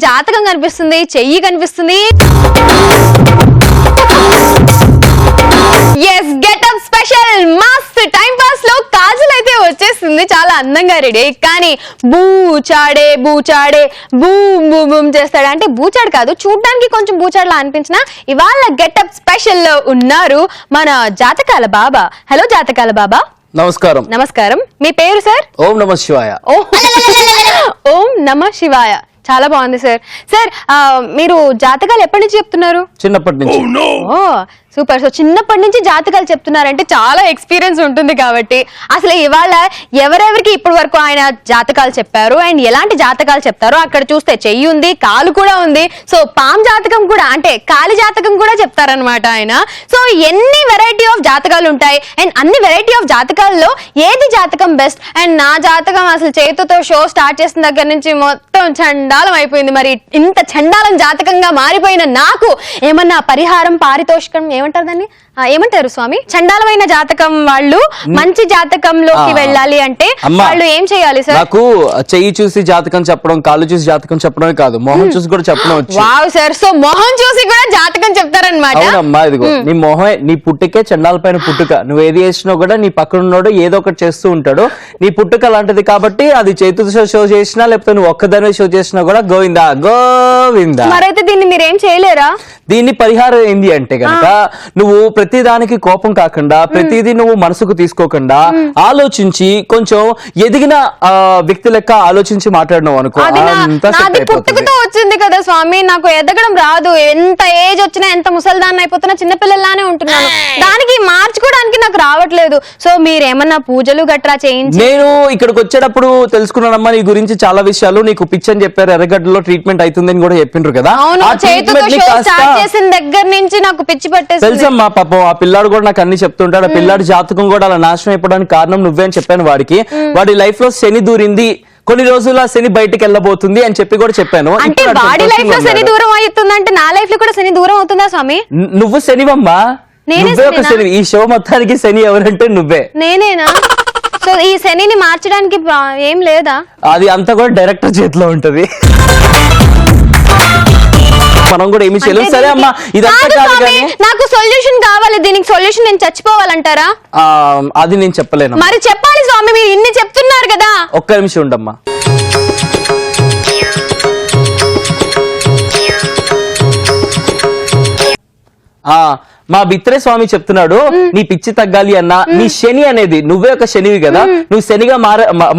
జాతకం కనిపిస్తుంది, చెయ్యి కనిపిస్తుంది. ఎస్ గెటప్ స్పెషల్ మస్త్ టైం పాస్ లో కాజల్ అయితే వచ్చేస్తుంది, చాలా అందంగా రెడీ. కానీ బూచాడే బూచాడే బూమ్ బూమ్ బూమ్ చేస్తాడు అంటే బూచాడు కాదు, చూడ్డానికి కొంచెం బూచాడులా అనిపించిన ఇవాళ గెటప్ స్పెషల్ లో ఉన్నారు మన జాతకాల బాబా. హలో జాతకాల బాబా. నమస్కారం. నమస్కారం. మీ పేరు సార్? ఓం నమ శివాయ. ఓం నమ శివాయ. చాలా బాగుంది సార్. సార్ మీరు జాతకాలు ఎప్పటి నుంచి చెప్తున్నారు? చిన్నప్పటి నుంచి. ఓ సూపర్. సో చిన్నప్పటి నుంచి జాతకాలు చెప్తున్నారంటే చాలా ఎక్స్పీరియన్స్ ఉంటుంది కాబట్టి అసలు ఇవాళ ఎవరెవరికి ఇప్పటి వరకు ఆయన జాతకాలు చెప్పారు అండ్ ఎలాంటి జాతకాలు చెప్తారో అక్కడ చూస్తే చెయ్యి ఉంది, కాలు కూడా ఉంది. సో పామ్ జాతకం కూడా అంటే కాలి జాతకం కూడా చెప్తారనమాట ఆయన. సో ఎన్ని వెరైటీ ఆఫ్ జాతకాలు ఉంటాయి అండ్ అన్ని వెరైటీ ఆఫ్ జాతకాల్లో ఏది జాతకం బెస్ట్? అండ్ నా జాతకం అసలు చేతితో షో స్టార్ట్ చేసిన దగ్గర నుంచి మొత్తం చండాలం అయిపోయింది. మరి ఇంత చండాలం జాతకంగా మారిపోయిన నాకు ఏమన్నా పరిహారం, పారితోషికం ఏమంటారు దాన్ని, ఏమంటారు స్వామి? చండాలమైన జాతకం వాళ్ళు మంచి జాతకంలోకి వెళ్ళాలి అంటే వాళ్ళు ఏం చేయాలి సార్? నాకు చెయ్యి చూసి జాతకం చెప్పడం, కాళ్ళు చూసి జాతకం చెప్పడమే కాదు, మొహం చూసి కూడా చెప్పడం వచ్చు. Wow sir. సో మొహం చూసి కూడా జాతకం చెప్తారన్నమాట. అవునమ్మా, ఇదిగో నీ మొహం, నీ పుట్టుకే చండాల పైన పుట్టుక. నువ్వు ఏది చేసినా కూడా నీ పక్కన ఉన్నాడు ఏదో ఒకటి చేస్తూ ఉంటాడు. నీ పుట్టుక అలాంటిది కాబట్టి అది చేతుతో షో చేసినా లేకపోతే నువ్వు ఒక్కదాని షో చేసినా కూడా గోవిందా గోవిందా. మరైతే దీన్ని మీరు ఏం చేయలేరా? దీన్ని పరిహారం ఏంది అంటే గనక నువ్వు ప్రతి దానికి కోపం కాకుండా ప్రతిదీ నువ్వు మనసుకు తీసుకోకుండా ఆలోచించి కొంచెం ఎదిగిన వ్యక్తి లెక్క ఆలోచించి మాట్లాడినావు అనుకో, పుట్టుకతో వచ్చింది కదా స్వామి, నాకు ఎదగడం రాదు. ఎంత ఏజ్ వచ్చినా ఎంత ముసల్దాన్ని అయిపోతున్నా చిన్నపిల్లలానే ఉంటున్నాను, దానికి మార్చుకోవడానికి నాకు రావట్లేదు. సో మీరేమన్నా పూజలు గట్రా చేయించి? నేను ఇక్కడికి వచ్చేటప్పుడు తెలుసుకున్నానమ్మా నీ గురించి చాలా విషయాలు. నీకు పిచ్ అని చెప్పారు, ఎర్రగడ్డలో ట్రీట్మెంట్ అవుతుందని కూడా చెప్పిండ్రు కదా. చేసిన దగ్గర నుంచి నాకు పిచ్చి పట్టేసి తెలుసమ్మా. పాపం ఆ పిల్లాడు కూడా నాకు అన్ని చెప్తుంటాడు. ఆ పిల్లాడి జాతకం కూడా అలా నాశనం అయిపోవడానికి కారణం నువ్వే అని చెప్పాను వాడికి. వాడి లైఫ్ లో శని దూరింది, కొన్ని రోజుల్లో శని బయటికి వెళ్ళబోతుంది అని చెప్పి కూడా చెప్పాను. అంటే వాడి లైఫ్ లో శని దూరం అవుతుందంటే నా లైఫ్ లో కూడా శని దూరం అవుతుందా స్వామి? నువ్వు శనివమ్మా, నువ్వే ఒక శని. ఈ షో మొత్తానికి శని ఎవరంటే నువ్వే. నేనేనా? సో ఈ శనిని మార్చడానికి ఏం లేదా? అది అంతా కూడా డైరెక్టర్ చేతిలో ఉంటది, మనం కూడా ఏమి చేయలేం. సరే అమ్మా, ఇదంతా కాదు కానీ నాకు సొల్యూషన్ కావాలి. దీనికి సొల్యూషన్ నేను చచ్చిపోవాలంటారా? అది నేను చెప్పలేను. మరి చెప్పాలి స్వామి, మీరు ఇన్ని చెప్తున్నారు కదా. ఒక్క నిమిషం ఉండమ్మా. మా బిత్రే స్వామి చెప్తున్నాడు, నీ పిచ్చి తగ్గాలి అన్నా నీ శని అనేది నువ్వే ఒక శనివి కదా, నువ్వు శనిగా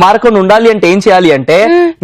మారకుండా ఉండాలి అంటే ఏం చేయాలి అంటే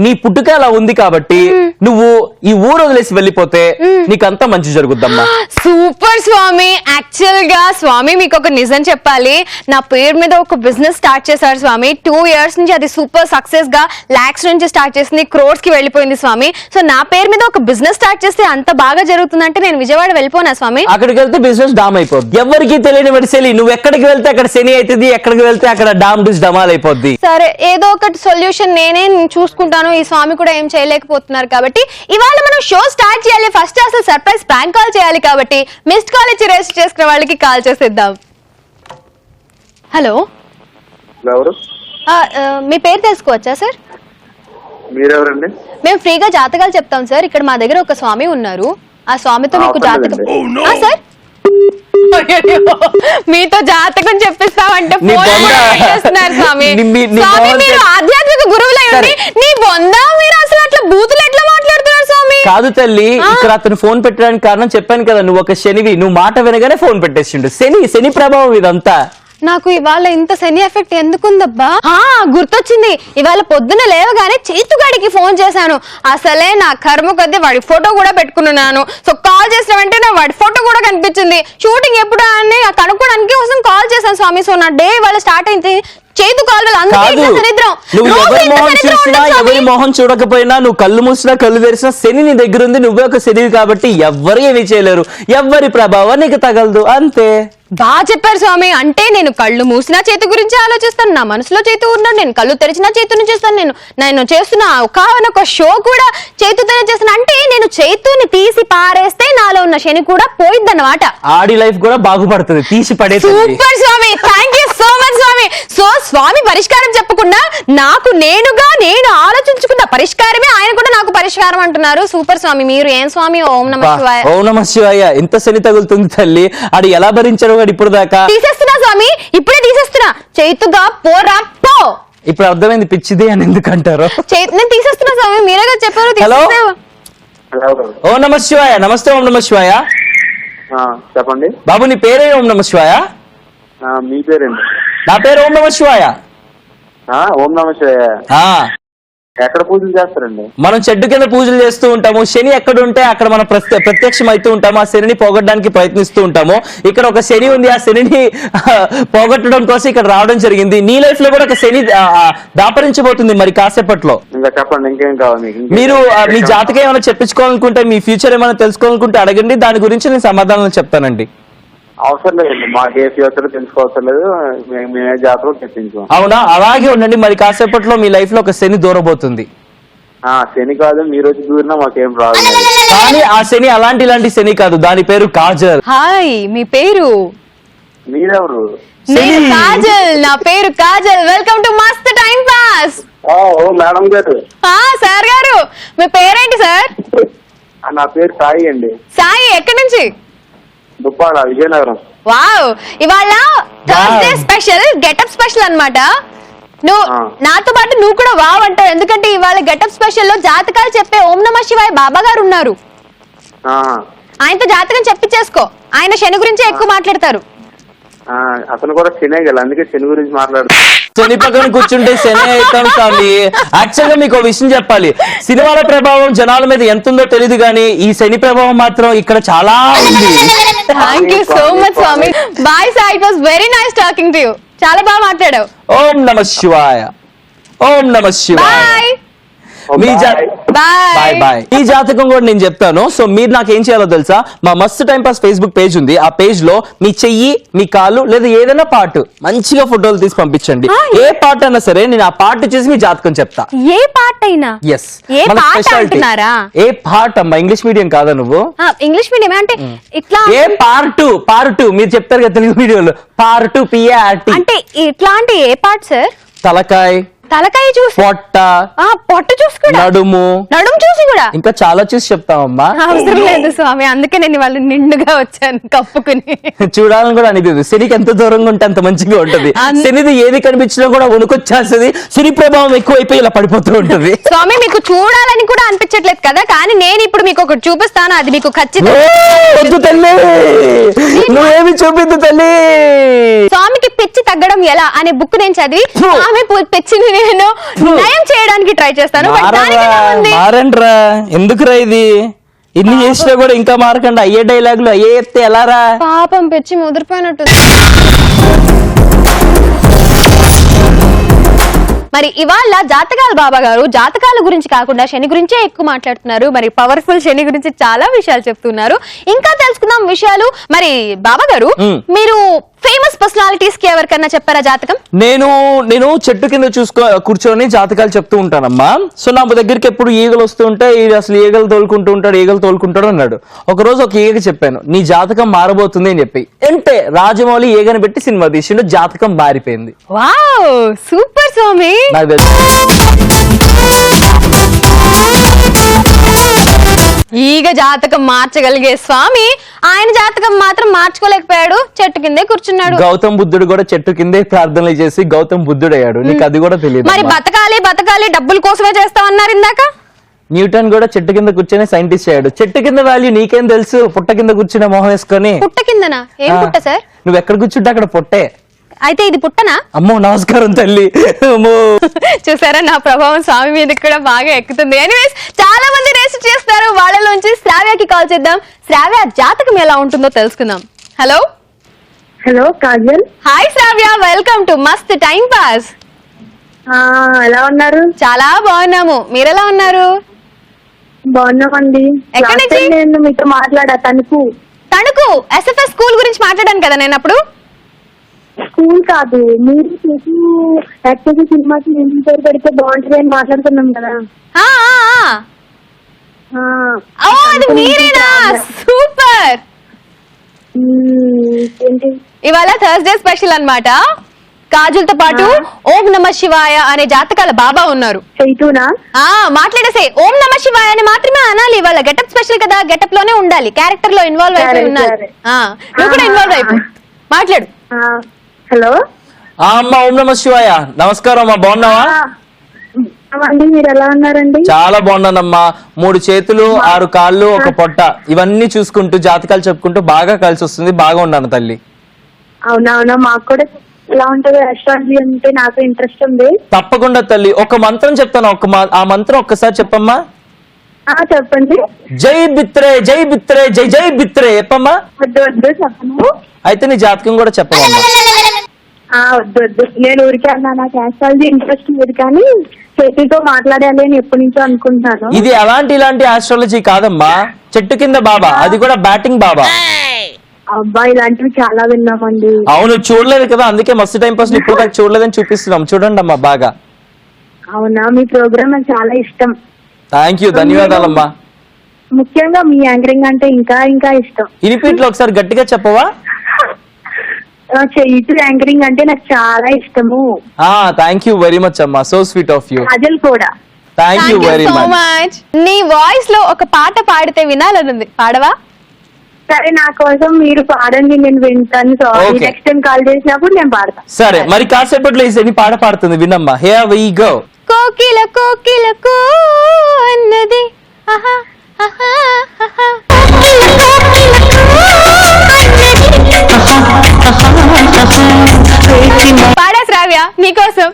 నీ పుట్టుక అలా ఉంది కాబట్టి నువ్వు ఈ ఊరు వదిలేసి వెళ్ళిపోతే నీకంతా మంచి జరుగుద్దమ్మా. సూపర్ స్వామి. యాక్చువల్ గా స్వామి మీకు ఒక నిజం చెప్పాలి, నా పేరు మీద ఒక బిజినెస్ స్టార్ట్ చేశారు స్వామి. 2 years నుంచి అది సూపర్ సక్సెస్ గా లాక్స్ నుంచి స్టార్ట్ చేసింది, క్రోర్స్ కి వెళ్ళిపోయింది స్వామి. సో నా పేరు మీద ఒక బిజినెస్ స్టార్ట్ చేస్తే అంత బాగా జరుగుతుందంటే నేను విజయవాడ వెళ్ళిపోనా స్వామి? అక్కడికి వెళ్తే బిజినెస్ డామ్ అయిపోద్ది. ఎవరికి తెలియని వాడి శని. నువ్వు ఎక్కడికి వెళ్తే అక్కడ శని అవుతుంది, ఎక్కడికి వెళ్తే అక్కడ డామ్ డిస్ డమాల్ అయిపోద్ది. సరే, ఏదో ఒకటి సొల్యూషన్ నేనే చూసుకుంటాను. ఈ స్వామి కూడా ఏం చేయలేకపోతున్నారు కాబట్టి ఇవాళ మనం షో స్టార్ట్ చేయాలి. ఫస్ట్ అసలు సర్ప్రైజ్ ప్రాంక్ కాల్ చేయాలి కాబట్టి మిస్డ్ కాల్ ఇచ్చి రిజిస్టర్ చేసుకున్న వాళ్ళకి కాల్ చేసేద్దాం. హలో, మీ పేరు తెలుసుకోవచ్చా సార్? మీరెవరండి? మేము ఫ్రీగా జాతకాలు చెప్తాం సార్. ఇక్కడ మా దగ్గర ఒక స్వామి ఉన్నారు, ఆ స్వామితో మీకు జాతకం. సార్ మీతో జాతకం చెప్పిస్తామంటే స్వామి, మీరు ఆధ్యాత్మిక గురువులై ఉండి నీ బొందా మీరు అసలు అట్లా బూతులు ఎట్లా మాట్లాడుతున్నారు స్వామి? కాదు తల్లి, ఇక్కడ అతను ఫోన్ పెట్టడానికి కారణం చెప్పాను కదా, నువ్వు ఒక శనివి. నువ్వు మాట వినగానే ఫోన్ పెట్టేసిండు. శని ప్రభావం ఇదంతా. నాకు ఇవాళ ఇంత శని ఎఫెక్ట్ ఎందుకుందబ్బా? గుర్తొచ్చింది, ఇవాళ పొద్దున లేవగానే చేతుగాడికి ఫోన్ చేశాను. అసలే నా కర్మ కొద్దీ వాడి ఫోటో కూడా పెట్టుకున్నాను. సో కాల్ చేసిన వెంటనే వాడి ఫోటో కూడా కనిపించింది. షూటింగ్ ఎప్పుడు అని కనుక్కోవడానికి కోసం కాల్ చేశాను స్వామి. సో నా డే ఇవాళ స్టార్ట్ అయింది. చేతు కాల్ ఎవరి మొహం చూడకపోయినా, నువ్వు కళ్ళు మూసినా కళ్ళు తెరిచినా శని నీ దగ్గర ఉంది. నువ్వే ఒక శనివి కాబట్టి ఎవ్వరు ఏమీ చేయలేరు, ఎవ్వరి ప్రభావం నీకు తగలదు, అంతే. బాగా చెప్పారు స్వామి. అంటే నేను కళ్ళు మూసినా చేతు గురించి ఆలోచిస్తాను, నా మనసులో చేతు ఉన్నాను, నేను కళ్ళు తెరిచినా చేతుని చేస్తాను, నేను చేస్తున్న ఒక షో కూడా చేతుతోనే చేస్తాను. అంటే నేను చేతుని తీసి పారేస్తే నాలో ఉన్న శని కూడా పోయిద్దన్నమాట. ఆడి లైఫ్ కూడా బాగుపడుతుంది తీసి పడేస్తే. సూపర్ స్వామి, థ్యాంక్ యూ సో మచ్ స్వామి. సో స్వామి పరిష్కారం చెప్పకుండా నేను ఆలోచించుకున్న పరిష్కారమే ఆయన కూడా నాకు పరిష్కారం అంటున్నారు. సూపర్ స్వామి, మీరు ఏం స్వామి? ఓం నమః శివాయ. ఓం నమః శివాయ. ఎంత శని తగులుతుంది తల్లి, అది ఎలా భరించాడు వాడు ఇప్పుడు దాకా. తీసేస్తున్నా స్వామి, ఇప్పుడే తీసేస్తున్నా. చేతుగా పోరా పో. ఇప్పుడు అర్థమైంది పిచ్చిది అని ఎందుకంటారు. నేను తీసేస్తున్నా స్వామి, మీరే కదా చెప్పారు. హలో. హలో ఓం నమః శివాయ. నమస్తే. ఓం నమః శివాయ. చెప్పండి. బాబు నీ పేరే ఓం నమః శివాయ? మీ పేరేంటి? నా పేరు ఓం నమః శివాయ. ఓం నమ శివాయ. ఆ ఎక్కడ పూజలు చేస్తారండి? మనం చెట్టు కింద పూజలు చేస్తూ ఉంటాము. శని ఎక్కడ ఉంటే అక్కడ మనం ప్రత్యక్షం అవుతూ ఉంటాము. ఆ శనిని పోగొట్టడానికి ప్రయత్నిస్తూ ఉంటాము. ఇక్కడ ఒక శని ఉంది, ఆ శనిని పోగొట్టడం కోసం ఇక్కడ రావడం జరిగింది. నీ లైఫ్ లో కూడా ఒక శని దాపరించబోతుంది మరి కాసేపట్లో. ఇంకా చెప్పండి, ఇంకేం కావాలి మీకు? మీరు మీ జాతకం ఏమైనా చెప్పించుకోవాలనుకుంటే, మీ ఫ్యూచర్ ఏమైనా తెలుసుకోవాలనుకుంటే అడగండి, దాని గురించి నేను సమాధానం చెప్తానండి. అవసరం లేదండి, మాకు ఏ ఫ్యూచర్ తెలుసుకోవసరం లేదు. మేమే జాతరం తెప్పించాం. అవునా? అలాగే ఉండండి. మరి కాసేపట్లో మీ లైఫ్ లో ఒక శని దూరబోతుంది. శని కాదు, మీరు వచ్చి దూరినా మాకేం రాదు. కానీ ఆ శని ఇలాంటి శని కాదు, దాని పేరు కాజల్. హాయ్, మీ పేరు? మీరెవరు? నేను కాజల్, నా పేరు కాజల్. వెల్కమ్ టు మస్త్ టైం పాస్. ఓ మేడం గారు. సార్ గారు, మీ పేరేంటి సార్? నా పేరు సాయి అండి. సాయి, ఎక్కడి నుంచి? దుప్పాడ, విజయనగరం. వావ్, ఇవాళ థర్స్డే స్పెషల్, గెటప్ స్పెషల్ అన్నమాట. నువ్వు నాతో పాటు నువ్వు కూడా వావ్ అంటావు, ఎందుకంటే ఇవాళ గెటప్ స్పెషల్ లో జాతకాలు చెప్పే ఓం నమః శివాయ బాబా గారు ఉన్నారు. ఆయనతో జాతకం చెప్పించేసుకో, ఆయన శని గురించే ఎక్కువ మాట్లాడతారు. అతను కూడా శనే కదా, అందుకే శని గురించి మాట్లాడుతాను. శని పక్కన కూర్చుంటే శని అవుతాం స్వామి. యాక్చువల్ గా మీకు విషయం చెప్పాలి, సినిమాల ప్రభావం జనాల మీద ఎంత ఉందో తెలియదు కానీ ఈ శని ప్రభావం మాత్రం ఇక్కడ చాలా ఉంది. థ్యాంక్ యూ సో మచ్ స్వామి. Bye sir, it was very nice talking to you. చాలా బాగా మాట్లాడావు. ఓం నమః శివాయ. ఓం నమః శివాయ. బాయ్ మీ బాయ్ బాయ్. ఈ జాతకం కూడా నేను చెప్తాను. సో మీరు నాకు ఏం చేయాలో తెలుసా, మా మస్త్ టైం పాస్ ఫేస్బుక్ పేజ్ ఉంది. ఆ పేజ్ లో మీ చెయ్యి, మీ కాలు లేదా ఏదైనా పార్ట్ మంచిగా ఫోటోలు తీసి పంపించండి. ఏ పార్ట్ అయినా సరే, నేను ఆ పార్ట్ చేసి మీ జాతకం చెప్తా. ఏ పార్ట్ అయినా? ఎస్. ఏ పార్ట్ అంటున్నారా? ఏ పార్ట్ అమ్మా, ఇంగ్లీష్ మీడియం కాదా నువ్వు? ఇంగ్లీష్ మీడియం అంటే ఇట్లా. ఏ పార్ట్ మీరు చెప్తారు కదా తెలుగు మీడియంలో, పార్ట్ పిఆర్టీ అంటే ఇట్లాంటి ఏ పార్ట్ సార్? తలకాయ చూసి, పొట్ట చూసి కూడా, నడుము చూసి కూడా, ఇంకా చాలా చూసి చెప్తామమ్మా. అవసరం లేదు స్వామి, అందుకే నేను వాళ్ళు నిండుగా వచ్చాను కప్పుకుని. చూడాలని కూడా అనిపించదు. శనికి ఎంత దూరంగా ఉంటే అంత మంచిగా ఉంటది. శనిది ఏది కనిపించినా కూడా వణుకొచ్చేస్తుంది. శని ప్రభావం ఎక్కువైపోయి ఇలా పడిపోతూ ఉంటుంది. స్వామి మీకు చూడాలని కూడా అనిపించట్లేదు కదా, కానీ నేను ఇప్పుడు మీకు ఒకటి చూపిస్తాను, అది మీకు ఖచ్చితంగా. తల్లి నువ్వేమి చూపిద్దు తల్లి. స్వామికి పిచ్చి తగ్గడం ఎలా అనే బుక్ నేను చదివి స్వామి పిచ్చిని నేను నయం చేయడానికి ట్రై చేస్తాను. మారండ్రా, ఎందుకురా ఇది? ఇన్ని చేసినా కూడా ఇంకా మారకండి. అయ్యే డైలాగులు అయ్యే చెప్తే ఎలా రా? పాపం పిచ్చి ముదిరిపోయినట్టు. మరి ఇవాళ జాతకాలు బాబా గారు జాతకాల గురించి కాకుండా శని గురించే ఎక్కువ మాట్లాడుతున్నారు. మరి పవర్ఫుల్ శని గురించి చాలా విషయాలు చెప్తున్నారు. ఇంకా తెలుసుకుందాం విషయాలు. మరి బాబా గారు, మీరు ఫేమస్ పర్సనాలిటీస్ కి ఎవరికన్నా చెప్పారా జాతకం? నేను చెట్టు కింద కూర్చొని జాతకాలు చెప్తూ ఉంటానమ్మా. సో నా దగ్గరికి ఎప్పుడు ఈగలు వస్తూ ఉంటాయి. అసలు ఈగలు తోలుకుంటాడు అన్నాడు. ఒక రోజు ఒక ఈగ చెప్పాను, నీ జాతకం మారబోతుంది అని చెప్పి. అంటే రాజమౌళి ఈగని పెట్టి సినిమా తీసిండు, జాతకం మారిపోయింది. వావ్, సూపర్ స్వామి. నాకు తెలుసు. ఈగ జాతకం మార్చగలిగే స్వామి ఆయన జాతకం మాత్రం మార్చుకోలేకపోయాడు, చెట్టు కిందే కూర్చున్నాడు. గౌతమ్ బుద్ధుడు కూడా చెట్టు కిందే ప్రార్థనలు చేసి గౌతమ్ బుద్ధుడు అయ్యాడు. నీకు అది కూడా తెలియదు. మరి బతకాలి డబ్బుల కోసమే చేస్తామన్నారు ఇందాక. న్యూటన్ కూడా చెట్టు కింద కూర్చొని సైంటిస్ట్ అయ్యాడు. చెట్టు కింద వాల్యూ నీకేం తెలుసు? పుట్ట కింద కూర్చునే మొహం వేసుకొని. పుట్ట కిందనా? ఏం పుట్ట సార్? నువ్వు ఎక్కడ కూర్చుంటే అక్కడ పుట్టే. అయితే ఇది పుట్టనా? అమ్మో నమస్కారం తల్లి. చూసారా, నా ప్రభావం స్వామి మీద కూడా బాగా ఎక్కుతుంది. ఎనీవేస్, చాలా మంది రేస్ చేస్తారు. వాళ్ళలోంచి శ్రావ్యకి కాల్ చేద్దాం. శ్రావ్య జాతకం ఎలా ఉంటుందో తెలుసుకుందాం. Hello Kajal. Hi Shravya, welcome to మస్త్ టైం పాస్. ఎలా ఉన్నారు? చాలా బాగున్నాము, మీరెలా ఉన్నారు? బాగున్నామండి. ఎక్కడి నుంచి? నేను మీతో మాట్లాడా తణుకు ఎస్ఎఫ్ఎస్ స్కూల్ గురించి మాట్లాడాను కదా నేను అప్పుడు. స్కూల్ కాదు, మీరు యాక్చువల్లీ సినిమాకి ఏం పేరు పెడితే బాగుంటుంది అని మాట్లాడుతున్నాం కదా. అది మీరేనా? సూపర్. ఏంటి ఇవాళ థర్స్డే స్పెషల్ అన్నమాట. కాజులతో పాటు ఓం నమ శివాయ అనే జాతకాల బాబా ఉన్నారు. చైతూనా? మాట్లాడేసే ఓం నమ శివాయ అని మాత్రమే అనాలి. ఇవాళ గెటప్ స్పెషల్ కదా, గెటప్ లోనే ఉండాలి, క్యారెక్టర్ లో ఇన్వాల్వ్ అయిపోయి ఉండాలి. సరే. నువ్వు కూడా ఇన్వాల్వ్ అయిపో, మాట్లాడు. హలో అమ్మ ఓం నమ శివాయ. నమస్కారం అమ్మా, బాగున్నావా? అండి, మీరు ఎలా ఉన్నారండి? చాలా బాగున్నానమ్మా. 3 చేతులు 6 కాళ్ళు 1 పొట్ట, ఇవన్నీ చూసుకుంటూ జాతకాలు చెప్పుకుంటూ బాగా కలిసి వస్తుంది. బాగా ఉన్నాను తల్లి. అవునా, మాకు కూడా ఎలా ఉంటది ఆస్ట్రాలజీ అంటే నాకు ఇంట్రెస్ట్ ఉంది. తప్పకుండా తల్లి, ఒక మంత్రం చెప్తాను, ఆ మంత్రం ఒక్కసారి చెప్పమ్మా. చెప్పండి. జై బిత్రే జై బిత్రే జై జై బిత్రే చెప్పమ్మా. వద్దు చెప్పను. అయితే నీ జాతకం కూడా చెప్పవమ్మా. వద్దు, నేను ఊరికే అన్నా, నాకు ఆస్ట్రాలజీ ఇంట్రెస్ట్ లేదు, కానీ చేతితో మాట్లాడాలి అని ఎప్పటి నుంచో అనుకుంటున్నాను. ఇది ఇలాంటి ఆస్ట్రాలజీ కాదమ్మా, చెట్టు కింద బాబా, అది కూడా బ్యాటింగ్ బాబా. అబ్బా, ఇలాంటివి చాలా విన్నామండి. అవును, చూడలేదు కదా, అందుకే మస్తు టైం పాస్ ఇప్పుడు దాకా చూడలేదని చూపిస్తున్నాం. చూడండి అమ్మా బాగా. అవునా, మీ ప్రోగ్రామ్ నాకు చాలా ఇష్టం. థ్యాంక్ యూ, ధన్యవాదాలమ్మా. ముఖ్యంగా మీ యాంకరింగ్ అంటే ఇంకా ఇష్టం. ఇనిపీట్లో ఒకసారి గట్టిగా చెప్పవా? చెయ్యిటు యాంకరింగ్ అంటే నాకు చాలా ఇష్టము. థ్యాంక్ యూ వెరీ మచ్ అమ్మా, so sweet of you. Kajal కూడా. Thank you very so much. Much. నీ వాయిస్ లో ఒక పాట పాడితే వినాలనుంది, పాడవా? సరే, నా కోసం మీరు పాడండి, నేను వింటాను. Okay. నెక్స్ట్ టైం కాల్ చేసినప్పుడు నేను పాడతాను. సరే, మరి కాసేపట్లో ఈ పాట పాడుతుంది, వినమ్మా. Here we go. కోకిల కోకిల కో అన్నది, ఆహా ఆహా ఆహా. పాడా శ్రావ్య, నీకోసం.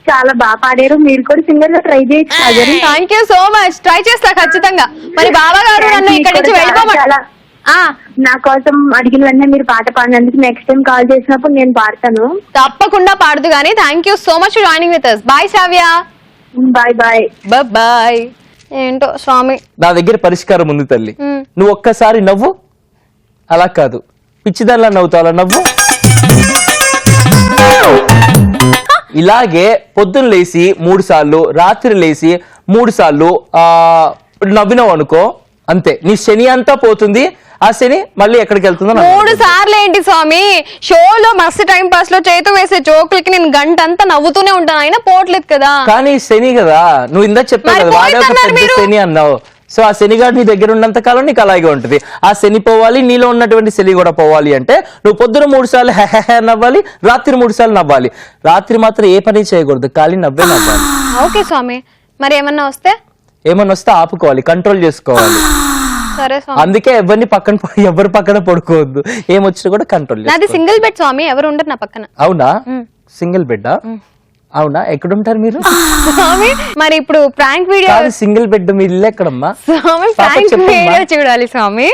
చాలా బాగా పాడారు. మీరు కూడా సింగర్ గా ట్రై చేయొచ్చు Kajal. Thank you so much, try చేస్తా ఖచ్చితంగా. మరి బాబా గారు నన్ను ఇక్కడి నుంచి వెళ్ళిపోమని నా కోసం అడిగిన వెంటనే మీరు పాట పాడినందుకు నెక్స్ట్ టైం కాల్ చేసినప్పుడు నేను పాడతాను. తప్పకుండా పాడదు గానీ. Thank you so much for joining with us. Bye Shravya. Bye bye. Bye. ఏంటో స్వామి, నా దగ్గర పరిష్కారం ఉంది తల్లి. నువ్వు ఒక్కసారి నవ్వు. అలా కాదు, పిచ్చిదానిలా నవ్వుతావు, అలా నవ్వు. ఇలాగే పొద్దున్న లేసి 3 సార్లు, రాత్రి లేసి 3 సార్లు నవ్వినావు అనుకో, అంతే, నీ శని అంతా పోతుంది. ఆ శని మళ్ళీ ఎక్కడికి వెళ్తుందో 3 సార్లు ఏంటి స్వామి? షోలో మస్తు టైం పాస్ లో చేతు వేసే జోకులకి నేను గంట అంతా నవ్వుతూనే ఉంటాను, అయినా పోవట్లేదు కదా. కానీ శని కదా, నువ్వు ఇందా చెప్పావు మరి కదా, వాడే ఒక పోయిద్దన్నారు పెద్ద మీరు. శని అన్నావు. సో ఆ శనిగాడు నీ దగ్గర ఉన్నంత కాలం నీకు అలాగే ఉంటది. ఆ శని పోవాలి, నీలో ఉన్నటువంటి శని కూడా పోవాలి అంటే నువ్వు పొద్దున 3 సార్లు హెహెహె నవ్వాలి, రాత్రి 3 సార్లు నవ్వాలి. రాత్రి మాత్రం ఏ పని చేయకూడదు, ఖాళీ నవ్వే నవ్వాలి. ఓకే స్వామి, మరి ఏమన్నా వస్తే? ఏమన్నా వస్తే ఆపుకోవాలి, కంట్రోల్ చేసుకోవాలి. సరే స్వామి. అందుకే ఎవరి పక్కన పడుకోవద్దు, ఏమొచ్చినా కూడా కంట్రోల్ నాది సింగిల్ బెడ్ స్వామి, ఎవరు ఉండరు నా పక్కన. అవునా? Single bed? అవునా? ఎక్కడుంటారు మీరు? స్వామి మరి ఇప్పుడు ప్రాంక్ వీడియో. సింగిల్ బెడ్, మీ ఇల్లు ఎక్కడమ్మా? స్వామి ప్రాంక్ వీడియో చూడాలి స్వామి.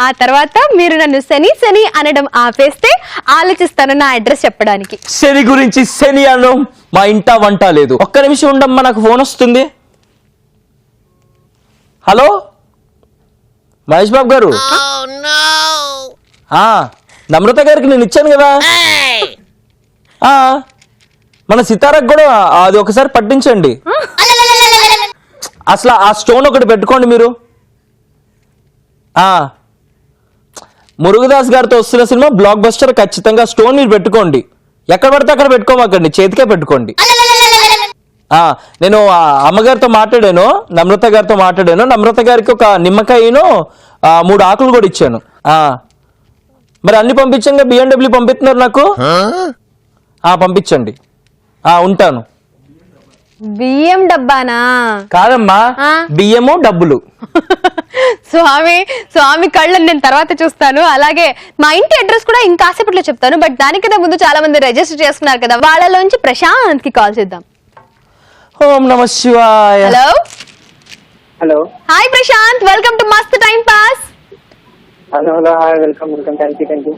ఆ తర్వాత మీరు నన్ను శని అనడం ఆపేస్తే ఆలోచిస్తాను నా అడ్రస్ చెప్పడానికి. శని గురించి శని అను, మా ఇంట వంట లేదు. ఒక్క నిమిషం ఉండమ్మా, నాకు ఫోన్ వస్తుంది. హలో మహేష్ బాబు గారు. నమ్రత గారికి నేను ఇచ్చాను కదా. మన సితారకు కూడా అది ఒకసారి పట్టించండి. అసలు ఆ స్టోన్ ఒకటి పెట్టుకోండి మీరు. మురుగదాస్ గారితో వస్తున్న సినిమా బ్లాక్ బస్టర్, ఖచ్చితంగా స్టోన్ మీరు పెట్టుకోండి. ఎక్కడ పడితే అక్కడ పెట్టుకోమాకండి, చేతికే పెట్టుకోండి. నేను అమ్మగారితో మాట్లాడాను, నమ్రత గారితో మాట్లాడాను. నమ్రత గారికి ఒక నిమ్మకాయను 3 ఆకులు కూడా ఇచ్చాను. మరి అన్ని పంపించంగా, BMW పంపిస్తున్నారు నాకు. పంపించండి. ఉంటాను. బియ్యం డబ్బానా? కాదమ్మా, బియ్యము డబ్బులు. స్వామి కళ్ళని నేను తర్వాత చూస్తాను. అలాగే మా ఇంటి అడ్రస్ కూడా ఇంకాసేపట్లో చెప్తాను. బట్ దానికన్నా ముందు చాలా మంది రిజిస్టర్ చేసుకున్నారు కదా, వాళ్ళలోంచి ప్రశాంత్ కి కాల్ చేద్దాం. ఓం నమ శివాయ. Hello. Hello. Hi Prashant, welcome to మస్త్ time pass. Hello hi, welcome thank you.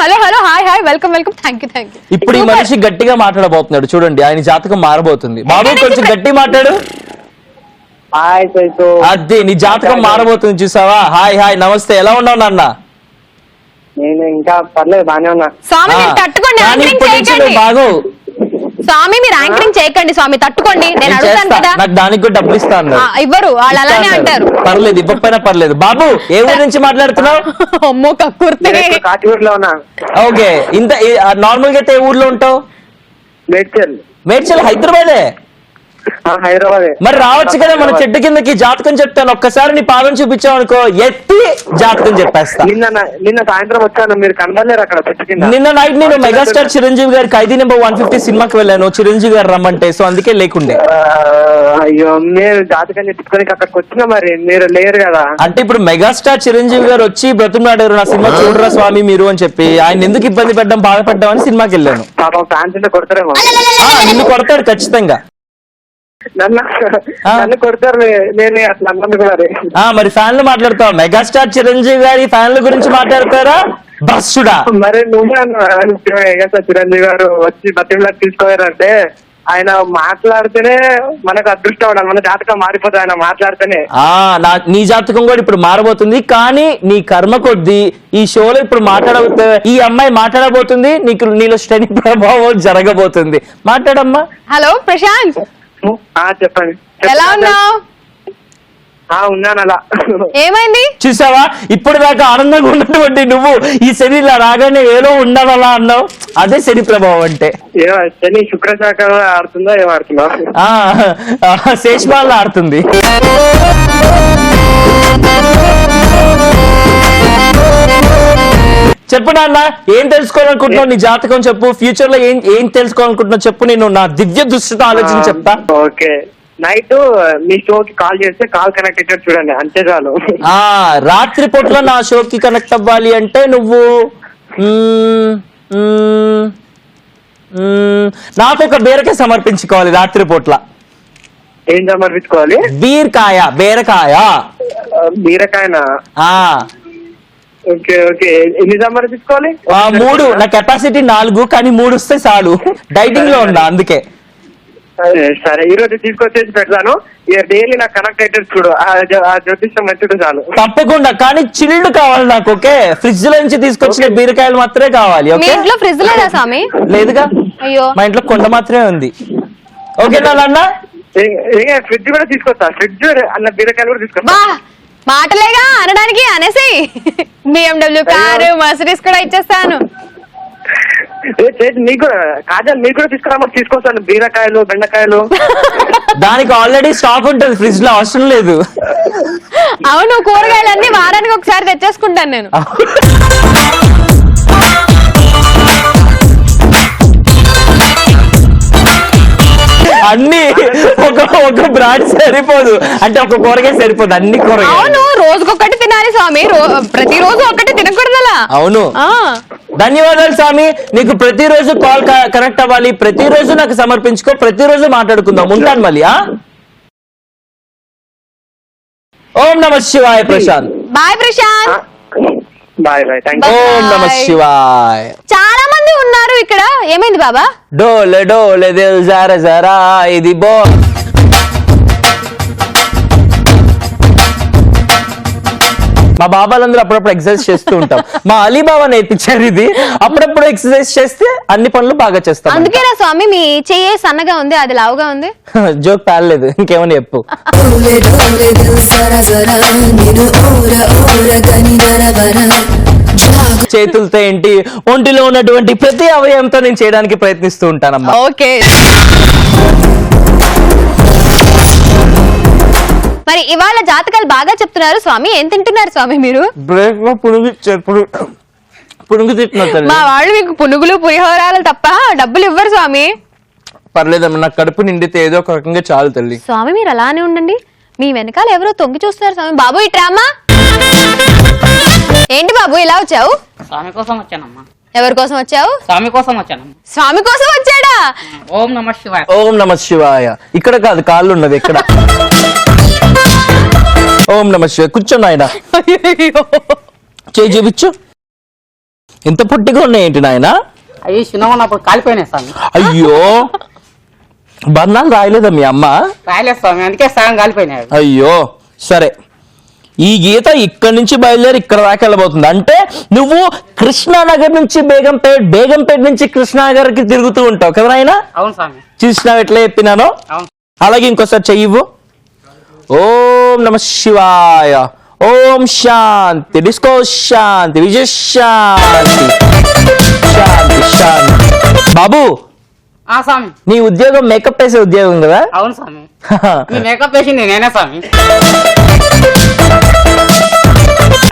Hello hi welcome thank you. ఇప్పుడు ఈ మనిషి గట్టిగా మాట్లాడబోతున్నాడు, చూడండి, ఆయన జాతకం మారబోతుంది. బాబు కొంచెం గట్టి మాట్లాడు. హాయ్ చైతు. అదే నీ జాతకం మారబోతుంది, చూసావా? హాయ్ నమస్తే, ఎలా ఉన్నావు నాన్న? నేను ఇంకా పర్లేదు, బానే ఉన్నా. స్వామి మీరు తట్టుకోండి, కానీ యాంకరింగ్ ఇప్పటి నుంచి చేయకండి. నువ్వు బాగు. స్వామి మీరు యాంకరింగ్ చేయకండి స్వామి, తట్టుకోండి, నేను నేను అడుగుతాను చేస్తా. కదా. నాకు దానికి కూడా డబ్బులు ఇస్తా అన్నారు. ఇవ్వరు, వాళ్ళు అలానే అంటారు. పర్లేదు, ఇవ్వకపోయినా పర్లేదు. బాబు ఏ ఊరు నుంచి మాట్లాడుతున్నావు? అమ్మో కక్కుర్తి. కాకిగూడలో ఉన్నా. ఓకే, ఇంత నార్మల్ గా అయితే ఏ ఊర్లో ఉంటావు? మేడ్చల్. మేడ్చల్ హైదరాబాదే. హైదరాబాద్. మరి రావచ్చు కదా మన చెట్టు కిందకి, జాతకం చెప్తాను. ఒక్కసారి నీ పాదం చూపించావు అనుకో, ఎత్తి జాతకం చెప్పేస్తా. నిన్న సాయంత్రం వచ్చాను, మీరు కనబడలేరు అక్కడ చెట్టు కింద. నిన్న నైట్ నేను మెగాస్టార్ చిరంజీవి గారి ఖైదీ నెంబర్ 150 సినిమాకి వెళ్ళాను, చిరంజీవి గారు రమ్మంటే, సో అందుకే లేకుండే. అయ్యో, మీరు జాతకం చెప్పుకొని అక్కడికి వచ్చినా మరి మీరు లేరు కదా. అంటే ఇప్పుడు మెగాస్టార్ చిరంజీవి గారు వచ్చి బ్రతుమాడారు, నా సినిమా చూడరా స్వామి మీరు అని చెప్పి. ఆయన ఎందుకు ఇబ్బంది పెట్టడం, బాధపడ్డం అని సినిమాకి వెళ్ళాను. పాపం ఫ్యాన్స్ ఉంటే కొడతారేమో. నిన్ను కొడతాడు ఖచ్చితంగా. నన్ను కొడతారు, నేను అట్లా అన్నందుకు మరి. మరి ఫ్యాన్లు మాట్లాడతావు, మెగాస్టార్ చిరంజీవి గారి ఫ్యాన్ల గురించి మాట్లాడతారా బస్సుడా? మరి నువ్వే అన్నా చిరంజీవి గారు వచ్చి బతిలా తీసుకోవారంటే ఆయన మాట్లాడితేనే మనకు అదృష్టం ఉండాలి, మన జాతకం మారిపోతుంది ఆయన మాట్లాడితేనే. నీ జాతకం కూడా ఇప్పుడు మారబోతుంది, కానీ నీ కర్మ కొద్దీ ఈ షోలో ఇప్పుడు ఈ అమ్మాయి మాట్లాడబోతుంది, నీలో శని ప్రభావం జరగబోతుంది. మాట్లాడమ్మా. హలో ప్రశాంత్, చెప్పండి. ఎలా ఉన్నావు? ఉన్నాను. అలా ఏమైంది చూసావా, ఇప్పుడు దాకా ఆనందంగా ఉన్నటువంటి నువ్వు ఈ శని ఇలా రాగానే ఏదో ఉండాలలా అన్నావు. అదే శని ప్రభావం అంటే. శని శుక్రశాఖ ఆడుతుందా, ఏం ఆడుతుందా? శేషమాల ఆడుతుంది. చెప్పు నాన్న, ఏం తెలుసుకోవాలనుకుంటున్నావు? నీ జాతకం చెప్పు. ఫ్యూచర్ లో ఏం తెలుసుకోవాలనుకుంటున్నావు చెప్పు, నేను నా దివ్య దృష్టితో ఆలోచించి చెప్తా. ఓకే, నైట్ మీ షోకి కాల్ చేస్తే కాల్ కనెక్ట్ అయ్యాడు చూడండి, అంతే చాలు. రాత్రి పూట్ల నా షోకి కనెక్ట్ అవ్వాలి అంటే నువ్వు నాకు ఒక బీరకాయ సమర్పించుకోవాలి రాత్రి పూట్ల. ఏం సమర్పించుకోవాలి? బీరకాయ. బీరకాయనా? ఓకే ఓకే, ఎన్ని సమర్పించుకోవాలి? 3. నా కెపాసిటీ 4, కానీ 3 వస్తే చాలు. డైటింగ్ లో ఉందా, అందుకే. సరే, ఈ రోజు తీసుకొచ్చేసి పెడతాను. డైలీ నాకు కనెక్ట్ అయితే చూడు, ఆ జ్యోతిష్యం మంచిది చాలు. తప్పకుండా, కానీ చిల్డ్ కావాలి నాకు. ఓకే, ఫ్రిడ్జ్ లో నుంచి తీసుకొచ్చిన బీరకాయలు మాత్రమే కావాలి. మీ ఇంట్లో ఫ్రిడ్జ్ లేదా స్వామి? లేదుగా. అయ్యో, మా ఇంట్లో కొండ మాత్రమే ఉంది. ఓకేనా నాన్న? ఫ్రిడ్జ్ కూడా తీసుకొస్తా, ఫ్రిడ్జ్ అన్న బీరకాయలు కూడా తీసుకొస్తా. మాటలేగా అనడానికి అనేసి BMW కారు, మర్సిడీస్ కూడా ఇచ్చేస్తాను. మీకు కాజల్, మీకు కూడా తీసుకొస్తాను బీరకాయలు, బెండకాయలు. దానికి ఆల్రెడీ స్టాక్ ఉంటుంది ఫ్రిడ్జ్ లో, అవసరం లేదు. అవును, కూరగాయలన్నీ వారానికి ఒకసారి తెచ్చేసుకుంటాను నేను. అన్ని ఒక బ్రాండ్ సరిపోదు, అంటే ఒక కూరగాయ సరిపోదు, అన్ని కూరగాయలు. అవును, రోజుకొకటి తినాలి స్వామి, ప్రతిరోజు ఒకటి తినకూడదు అలా. అవును. ధన్యవాదాలు స్వామి, నీకు ప్రతిరోజు కాల్ కనెక్ట్ అవ్వాలి, ప్రతిరోజు నాకు సమర్పించుకో, ప్రతిరోజు మాట్లాడుకుందాం. ఉంటాను మళ్ళీ. ఓం నమ శివాయ Prashant. Bye Prashant. Bye bye, thank you. ఓం నమ శివాయ. చాలా మంది ఉన్నారు ఇక్కడ, ఏమైంది బాబా? డోలే డోలే దిల్ జరా జరా ఇది బో. మా బాబాలందరూ అప్పుడప్పుడు ఎక్సర్సైజ్ చేస్తూ ఉంటాం. మా అలీబాబా నేర్పించారు ఇది. అప్పుడప్పుడు ఎక్సర్సైజ్ చేస్తే అన్ని పనులు బాగా చేస్తాం. అందుకేనా స్వామి మీ చెయ్యి సన్నగా ఉంది, అది లావుగా ఉంది? జోక్ పేర్లేదు, ఇంకేమని చెప్పు. చేతులతో ఏంటి, ఒంటిలో ఉన్నటువంటి ప్రతి అవయవంతో నేను చేయడానికి ప్రయత్నిస్తూ ఉంటానమ్మా. ఓకే, మరి ఇవాళ జాతకాలు బాగా చెప్తున్నారు స్వామి. ఏం తింటున్నారు స్వామి మీరు? బ్రేక్ లో పునుగు తింటున్నారు. మా వాళ్ళు మీకు పునుగులు పులిహోరాలు తప్ప డబ్బులు ఇవ్వరు స్వామి. పర్లేదమ్మా, నాకు కడుపు నిండితే ఏదో ఒక రకంగా చాలు తల్లి. స్వామి మీరు అలానే ఉండండి, మీ వెనకాల ఎవరో తొంగి చూస్తున్నారు స్వామి. బాబు ఇట్రామ్మా. ఏంటి బాబు ఇలా వచ్చావు? స్వామి కోసం వచ్చానమ్మా. ఎవరి కోసం వచ్చావు? స్వామి కోసం వచ్చానమ్మా. స్వామి కోసం వచ్చాడా? ఓం నమ శివాయ. ఓం నమ శివాయ. ఇక్కడ కాదు, కాళ్ళు ఉన్నది ఇక్కడ. ఓం నమ శివాయ. కూర్చోండి ఆయన. చేయి చూపించు. ఎంత పొట్టిగా ఉన్నాయి ఏంటి నాయన? అయ్యి చిన్నప్పుడు కాలిపోయినాయి స్వామి. అయ్యో, బంధాలు రాయలేదా మీ అమ్మ? రాయలేదు స్వామి, అందుకే సగం కాలిపోయినాయి. అయ్యో, సరే. ఈ గీత ఇక్కడ నుంచి బయలుదేరి ఇక్కడ దాకా వెళ్ళబోతుంది. అంటే నువ్వు కృష్ణానగర్ నుంచి బేగంపేట నుంచి కృష్ణానగర్కి తిరుగుతూ ఉంటావు కదా నాయనా? అవును స్వామి. చూసినావు ఎట్లా చెప్పినానో? అవును. అలాగే ఇంకోసారి చెయ్యివ్వు. ఓం నమ శివాయ, ఓం శాంతి, డిస్కో శాంతి, విజయశాంతి, శాంతి శాంతి. బాబు స్వామి, నీ ఉద్యోగం మేకప్ వేసే ఉద్యోగం కదా? అవును స్వామి. మీ మేకప్ వేసింది నేనే స్వామి.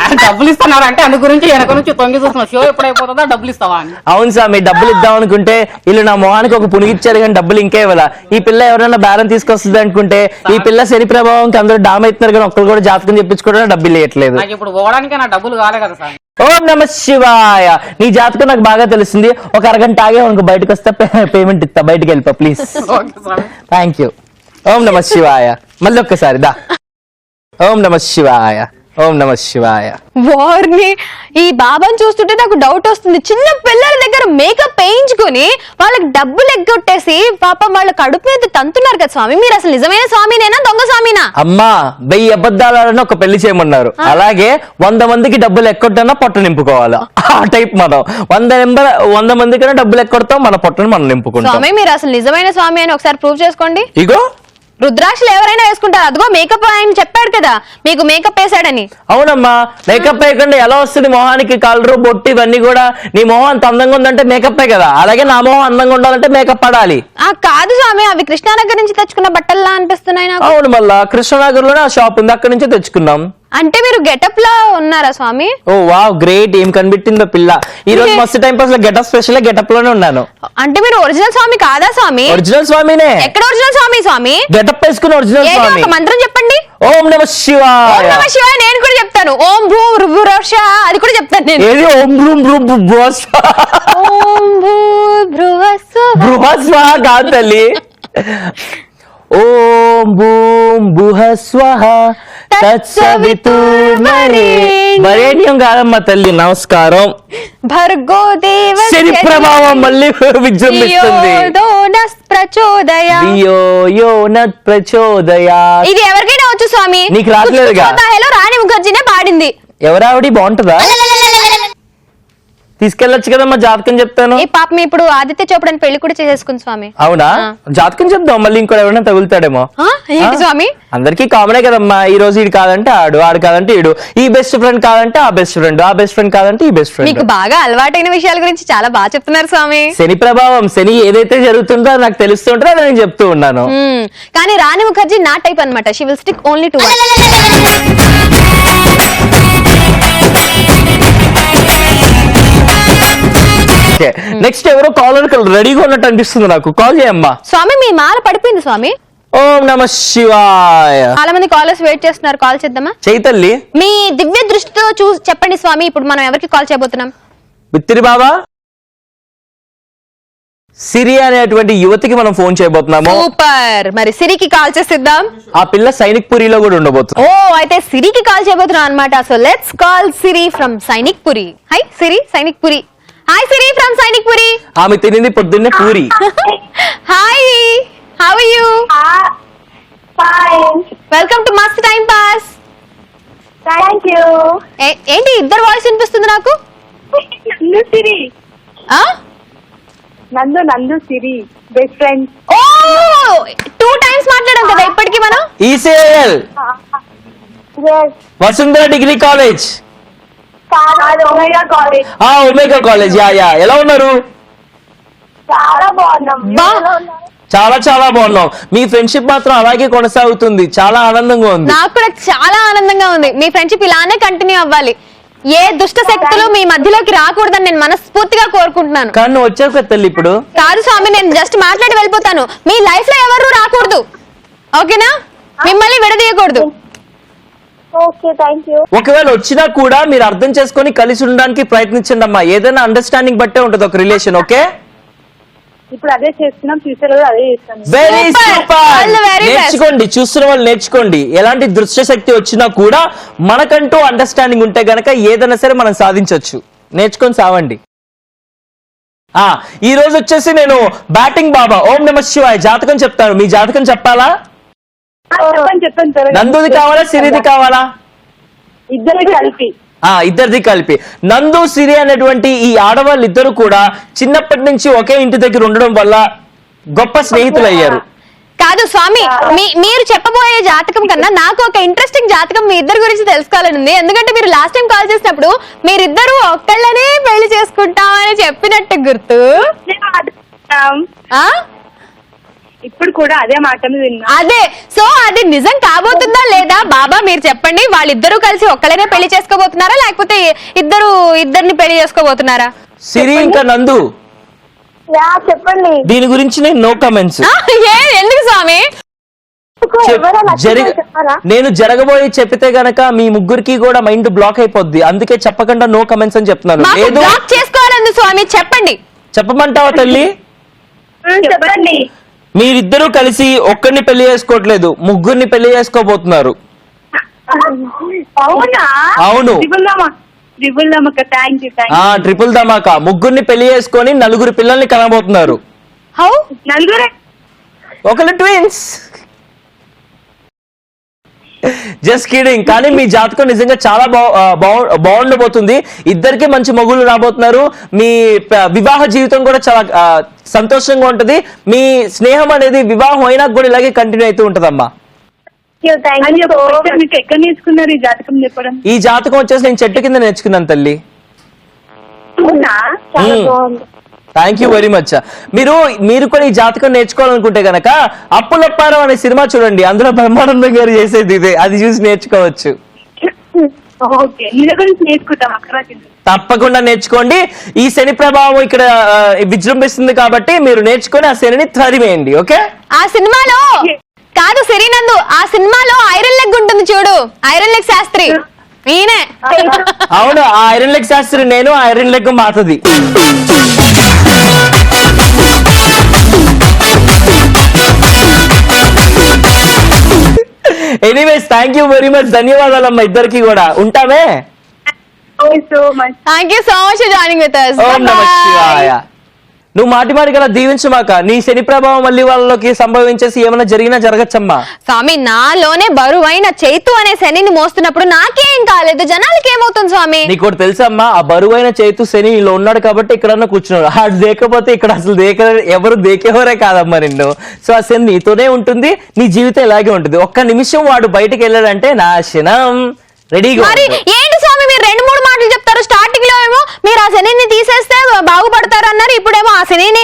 ఆయన డబ్బులు ఇస్తున్నారు అంటే అందు గురించి వెనక నుంచి తొంగి చూస్తున్నా, షో ఎప్పుడు అయిపోతుందా డబ్బులు ఇస్తావా అని. అవును స్వామి, డబ్బులు ఇద్దాం అనుకుంటే వీళ్ళు నా మొహానికి ఒక పునిగిచ్చారు కానీ డబ్బులు ఇంకే ఇవ్వాల. ఈ పిల్ల ఎవరైనా బేరం తీసుకొస్తుంది అనుకుంటే ఈ పిల్ల శని ప్రభావంకి అందరూ డామ్ అవుతున్నారు కానీ ఒక్కరు కూడా జాతకం చెప్పించుకోవడం డబ్బులు ఇవ్వట్లేదు. నాకు ఇప్పుడు పోవడానికి నా డబ్బులు కాలే కదా స్వామి. ఓం నమ శివాయ. నీ జాతకం నాకు బాగా తెలుస్తుంది. ఒక అరగంట ఆగే అనుకో, బయటకు వస్తే పేమెంట్ ఇస్తా. బయటకు వెళ్ళిపో ప్లీజ్. ఓకే స్వామి. Thank you. ఓం నమ శివాయ. మళ్ళీ ఒక్కసారి దా. ఓం నమ శివాయ, ఓం నమ శివాయ. వారిని ఈ బాబాని చూస్తుంటే నాకు డౌట్ వస్తుంది. చిన్న పిల్లల దగ్గర మేకప్ వేయించుకుని వాళ్ళకి డబ్బులు ఎగ్గొట్టేసి పాపం వాళ్ళ కడుపు మీద తంతున్నారు కదా స్వామి. మీరు అసలు నిజమైన స్వామినేనా దొంగ స్వామినా? అమ్మా 1000 అబద్ధాలని ఒక పెళ్లి చేయమన్నారు. అలాగే 100 మందికి డబ్బులు ఎక్కొట్టన్నా పొట్ట నింపుకోవాలా, ఆ టైప్ మనం. 100 మందికైనా డబ్బులు ఎక్కొడతాం, మన పొట్టను మనం నింపుకుంటాం. స్వామి మీరు అసలు నిజమైన స్వామి అని ఒకసారి ప్రూవ్ చేసుకోండి. ఇగో రుద్రాక్షలు ఎవరైనా వేసుకుంటారు. అదిగో మేకప్ ఆయన చెప్పాడు కదా మీకు మేకప్ వేసాడని. అవునమ్మా, మేకప్ వేయకుండా ఎలా వస్తుంది మొహానికి కలరు బొట్టు ఇవన్నీ కూడా? నీ మొహం అంత అందంగా ఉందంటే మేకప్పే కదా. అలాగే నా మొహం అందంగా ఉండాలంటే మేకప్ పడాలి. కాదు స్వామి, అవి కృష్ణానగర్ నుంచి తెచ్చుకున్న బట్టల్లా అనిపిస్తున్నాయి నాకు. అవును, మళ్ళా కృష్ణనగర్ లోనే ఆ షాప్ ఉంది, అక్కడి నుంచే తెచ్చుకున్నాం. అంటే మీరు గెటప్ లా ఉన్నారా స్వామి? ఓ వావ్, గ్రేట్. ఏం కనిపెట్టిందో పిల్ల. ఈ రోజు మస్తు టైం పాస్ లో గెటప్ స్పెషల్ గెటప్ లోనే ఉన్నాను. అంటే మీరు ఒరిజినల్ స్వామి కాదా స్వామి? ఒరిజినల్ స్వామినే. ఎక్కడ ఒరిజినల్ స్వామి? స్వామి గెటప్ వేసుకుని ఒరిజినల్ ఏదో స్వామి. ఒక మంత్రం చెప్పండి. ఓం నమ శివాయ. ఓం నమః శివాయ నేను కూడా చెప్తాను. ఓం భూ భృవశ అది కూడా చెప్తాను నేను. ఏది? ఓం భ్రూం భ్రూం భృవస్వ. ఓం భూ భృవస్వ. భృవస్వ కాదు తల్లి. ఓం భూం భువస్వః తత్సవితుర్వరేణ్యం కాదమ్మా తల్లి. నమస్కారం. భర్గో దేవస్య శని ప్రభావం మళ్ళీ విజృంభిస్తుంది. ధియో యో నః ప్రచోదయాత్. ఇది ఎవరికైనా వచ్చు స్వామి. నీకు రాట్లేదుగా? రాణి ముఖర్జీనే పాడింది. ఎవరావిడి బాగుంటుందా? తీసుకెళ్ళొచ్చు కదమ్మా, జాతకం చెప్తాను. ఈ పాపం ఇప్పుడు ఆదిత్య చోప్రాని పెళ్లి కూడా చేసేసుకుంది స్వామి. అవునా? జాతకం చెప్దాం, మళ్ళీ ఇంకోటి ఎవరైనా తగులుతాడేమో. ఏంటి స్వామి? అందరికీ కామనే కదమ్మా. ఈ రోజు ఈడు కాదంటే ఆడు కాదంటే ఈడు, ఈ బెస్ట్ ఫ్రెండ్ కాదంటే ఆ బెస్ట్ ఫ్రెండ్, ఆ బెస్ట్ ఫ్రెండ్ కాదంటే ఈ బెస్ట్ ఫ్రెండ్. మీకు బాగా అలవాటైన విషయాల గురించి చాలా బాగా చెప్తున్నారు స్వామి. శని ప్రభావం, శని ఏదైతే జరుగుతుందో నాకు తెలుస్తుంటే అది నేను చెప్తూ ఉన్నాను. కానీ రాణి ముఖర్జీ నా టైప్ అన్నమాట. She will stick only to next ఎవరో కాలర్ రెడీగా ఉన్నట్టు అనిపిస్తుంది నాకు. కాల్ చేయమ్మా. స్వామి మీ మాల పడిపోయింది స్వామి. ఓం నమ శివాయ. చాలా మంది కాలర్స్ వెయిట్ చేస్తున్నారు. కాల్ చేద్దామా? చైతల్లి, మీ దివ్య దృష్టితో చూసి చెప్పండి స్వామి, ఇప్పుడు మనం ఎవరికి కాల్ చేయబోతున్నాం? బిత్తిరి బాబా సిరి అనేటువంటి యువతికి మనం ఫోన్ చేయబోతున్నాము. సూపర్. మరి సిరికి కాల్ చేసిద్దాం. ఆ పిల్ల సైనిక్ పురిలో కూడా ఉండబోతుంది. ఓ అయితే సిరికి కాల్ చేయబోతున్నాం అన్నమాట. So let's call Siri from Sainik Puri. Hi Siri, Sainik Puri. Hi Siri from Sainik Puri. ఆమె తినింది పొద్దున్నే పూరి. Hi, how are you? Fine. Welcome to మస్త్ టైం పాస్. Thank you. ఏంటి ఇద్దరు వాయిస్ వినిపిస్తుంది నాకు? నందు సిరి. ఆ Nandu Siri best friend. Oh 2 times మాట్లాడాం కదా ఇప్పటికి మనం. ECL Vasundhara degree college. Omega college. Omega college. Yeah ఎలా ఉన్నారు? చాలా బాగున్నాం. చాలా చాలా బాగున్నాం. మీ ఫ్రెండ్షిప్ మాత్రం అలాగే కొనసాగుతుంది. చాలా ఆనందంగా ఉంది. నాకు కూడా చాలా ఆనందంగా ఉంది. మీ ఫ్రెండ్షిప్ ఇలానే కంటిన్యూ అవ్వాలి. ఏ దుష్ట శక్తులు మీ మధ్యలోకి రాకూడదని నేను మనస్ఫూర్తిగా కోరుకుంటున్నాను. కానీ నువ్వు వచ్చావు కదా తల్లి ఇప్పుడు. కాదు స్వామి, నేను జస్ట్ మాట్లాడి వెళ్ళిపోతాను. మీ లైఫ్ లో ఎవరు రాకూడదు, ఓకేనా? మిమ్మల్ని విడదీయకూడదు. Okay thank you. ఒకవేళ వచ్చినా కూడా మీరు అర్థం చేసుకొని కలిసి ఉండడానికి ప్రయత్నించండి అమ్మా. ఏదైనా అండర్స్టాండింగ్ బట్టే ఉంటుంది ఒక రిలేషన్. ఓకే, ఇప్పుడు అదే చేస్తున్నాం, ఫ్యూచర్ లో అదే చేస్తాం. Very Super. Super. All the very best. నేర్చుకోండి, చూస్తున్న వాళ్ళు నేర్చుకోండి. ఎలాంటి దృశ్య శక్తి వచ్చినా కూడా మనకంటూ అండర్స్టాండింగ్ ఉంటే గనక ఏదైనా సరే మనం సాధించవచ్చు. నేర్చుకొని సావండి. ఈ రోజు వచ్చేసి నేను బ్యాటింగ్ బాబా ఓం నమ శివాయ జాతకం చెప్తాను. మీ జాతకం చెప్పాలా? చెప్పండి. నందుది కావాలా, సిరిది కావాలా? ఇద్దరికి కలిపి. ఇద్దరిది కలిపి. నందు సిరి అనేటువంటి ఈ ఆడవాళ్ళు ఇద్దరు కూడా చిన్నప్పటి నుంచి ఒకే ఇంటి దగ్గర ఉండడం వల్ల గొప్ప స్నేహితులు అయ్యారు. కాదు స్వామి, మీరు చెప్పబోయే జాతకం కన్నా నాకు ఒక ఇంట్రెస్టింగ్ జాతకం మీ ఇద్దరు గురించి తెలుసుకోవాలని ఉంది. ఎందుకంటే మీరు లాస్ట్ టైం కాల్ చేసినప్పుడు మీరిద్దరు ఒక్కళ్ళనే పెళ్లి చేసుకుంటామని చెప్పినట్టు గుర్తు. ఇప్పుడు కూడా అదే మాటను విన్నా. అదే, సో అది నిజం కాబోతుందా లేదా బాబా మీరు చెప్పండి. వాళ్ళిద్దరూ కలిసి ఒక్కళ్ళనే పెళ్లి చేసుకోబోతున్నారా, లేకపోతే ఇద్దరిని పెళ్లి చేసుకోబోతున్నారా? సిరి ఇంకా నందు, చెప్పండి. దీని గురించి నేను నో కమెంట్స్. ఎందుకు స్వామి? నేను జరగబోయి చెప్పితే గనక మీ ముగ్గురికి కూడా మైండ్ బ్లాక్ అయిపోద్ది. అందుకే చెప్పకుండా నో కమెంట్స్ అని చెప్తున్నాను. లేదు చేసుకోవాలండి స్వామి, చెప్పండి. చెప్పమంటావా తల్లి? చెప్పండి. మీరిద్దరూ కలిసి ఒక్కరిని పెళ్లి చేసుకోవట్లేదు, ముగ్గురిని పెళ్లి చేసుకోబోతున్నారు. అవునా? అవును. ట్రిపుల్ ధమాకా. ముగ్గురిని పెళ్లి చేసుకొని నలుగురు పిల్లల్ని కనబోతున్నారు. హౌ? నలుగురే? ఒకళ్ళు ట్విన్స్. Just kidding. కానీ మీ జాతకం నిజంగా చాలా బాగుండబోతుంది. ఇద్దరికి మంచి మొగుళ్ళు రాబోతున్నారు. మీ వివాహ జీవితం కూడా చాలా సంతోషంగా ఉంటది. మీ స్నేహం అనేది వివాహం అయినా కూడా ఇలాగే కంటిన్యూ అవుతూ ఉంటదమ్మా. ఎక్కడ నేర్చుకున్నారు ఈ జాతకం చెప్పడం? ఈ జాతకం వచ్చేసి నేను చెట్టు కింద నేర్చుకున్నాను తల్లి. Thank you very much. మీరు కూడా ఈ జాతకం నేర్చుకోవాలనుకుంటే గనక అప్పులప్పారం అనే సినిమా చూడండి, అందులో బ్రహ్మానందం గారు చేసేది ఇదే. అది చూసి నేర్చుకోవచ్చు. తప్పకుండా నేర్చుకోండి. ఈ శని ప్రభావం ఇక్కడ విజృంభిస్తుంది కాబట్టి మీరు నేర్చుకొని ఆ శనిని తరిమేయండి. ఓకే? ఆ సినిమాలో కాదు సిరినందు, ఆ సినిమాలో ఐరన్ లెగ్ ఉంటుంది చూడు, ఐరన్ లెగ్ శాస్త్రి ఈయనే. అవును, ఆ ఐరన్ లెగ్ శాస్త్రి నేను, ఆ ఐరన్ లెగ్ మాతది. Anyways thank you very much. ధన్యవాదాలమ్మా ఇద్దరికి కూడా. ఉంటామే. Thank you so much for joining with us. ఓం నమః శివాయ. నువ్వు మాటి గల దీవించమాక. నీ శని ప్రభావం మళ్ళీ వాళ్ళకి సంభవించేసి ఏమైనా జరిగినా జరగచ్చమ్మా. స్వామి, నాలోనే బరువైన చైతు అనే శనిని మోస్తున్నప్పుడు నాకేం కాలేదు, జనాలకి ఏమవుతుంది స్వామి? నీకు ఒకటి తెలుసమ్మా, ఆ బరువైన చైతు శని ఇలా ఉన్నాడు కాబట్టి ఇక్కడన్నా కూర్చున్నాడు. అది దేకపోతే ఇక్కడ అసలు ఎవరు దేకేవరే కాదమ్మా నిన్ను. సో ఆ శని నీతోనే ఉంటుంది, నీ జీవితం ఇలాగే ఉంటుంది. ఒక్క నిమిషం వాడు బయటకు వెళ్ళాడంటే నాశనం రెడీగా. మరి ఏంటి స్వామి మీరు 2-3 మాటలు చెప్తారు? స్టార్టింగ్ లో ఏమో మీరు ఆ శనిని తీసేస్తే బాగుపడతారు అన్నారు, ఇప్పుడేమో ఆ శనిని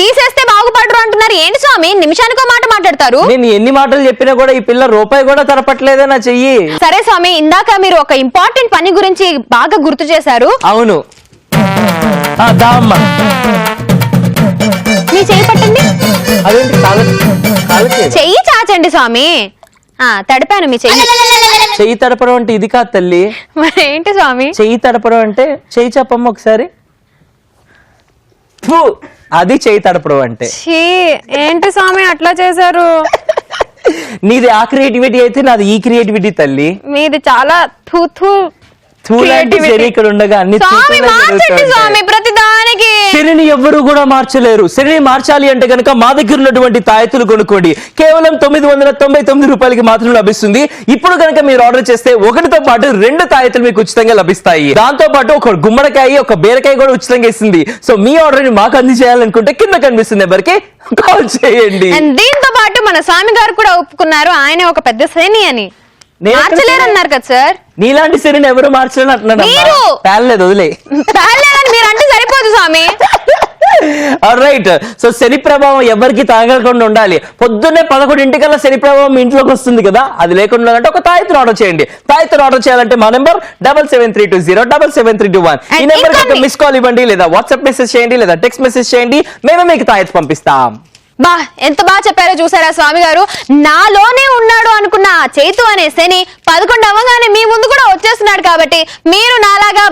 తీసేస్తే బాగుపడరు అంటున్నారు. ఏంటి స్వామి నిమిషానికో మాట మాట్లాడతారు? నేను ఎన్ని మాటలు చెప్పినా కూడా ఈ పిల్ల రూపాయి కూడా తరపట్లేదే నా చెయ్యి. సరే స్వామి, ఇందాక మీరు ఒక ఇంపార్టెంట్ పని గురించి బాగా గుర్తు చేశారు. అవును, మీ చెయ్యి పట్టండి. చెయ్యి చాచండి స్వామి. తడిపాను మీ చెయ్యి. చెయ్యి తడపడం అంటే ఇది కాదు తల్లి. మరి ఏంటి స్వామి? చెయ్యి తడపడం అంటే చెయ్యి చెప్పమ్మ ఒకసారి. అది చెయ్యి తడపడం అంటే. ఏంటి స్వామి అట్లా చేశారు? నీది ఆ క్రియేటివిటీ అయితే నాది ఈ క్రియేటివిటీ తల్లి. మీది చాలా ఇక్కడ ఉండగా అన్ని ప్రతిదానికి శనిని ఎవ్వరూ కూడా మార్చలేరు. శనిని మార్చాలి అంటే కనుక మా దగ్గర ఉన్నటువంటి తాయెత్తులు కొనుక్కోండి. కేవలం 999 రూపాయలకి మాత్రం లభిస్తుంది. ఇప్పుడు కనుక మీరు ఆర్డర్ చేస్తే ఒకటితో పాటు 2 తాయెత్తులు మీకు ఉచితంగా లభిస్తాయి. దాంతో పాటు ఒక గుమ్మడికాయ, ఒక బీరకాయ కూడా ఉచితంగా ఇస్తుంది. సో మీ ఆర్డర్ ని మాకు అందజేయాలనుకుంటే కింద కనిపిస్తుంది నెంబర్కి కాల్ చేయండి. దీంతో పాటు మన స్వామి గారు కూడా ఒప్పుకున్నారు, ఆయన ఒక పెద్ద శని అని. మార్చలేరు అన్నారు కదా సార్. నీలాంటి శనిని ఎవరు మార్చలేని అంటున్నాడు. పేర్లేదు, వదిలే. మీరు అంటే సరిపోదు స్వామి. రైట్. సో శని ప్రభావం ఎవరికి తాగకుండా ఉండాలి. పొద్దున్నే 11 శని ప్రభావం ఇంట్లోకి వస్తుంది కదా, అది లేకుండా అంటే ఒక తాయెత్తును ఆర్డర్ చేయండి. తాయెత్తును ఆర్డర్ చేయాలంటే మా నెంబర్ 7732077321. ఈ నెంబర్ మిస్ కాల్ ఇవ్వండి, లేదా వాట్సాప్ మెసేజ్ చేయండి, లేదా టెక్స్ట్ మెసేజ్ చేయండి. మేమే మీకు తాయెత్తు పంపిస్తాం. బా ఎంత బాగా చెప్పారో చూసారా స్వామి గారు. నాలోనే ఉన్నాడు అనుకున్న ఆ చైతు అనే శని 11 అవ్వగానే మీ ముందు కూడా వచ్చేస్తున్నాడు. కాబట్టి మీరు నాలాగా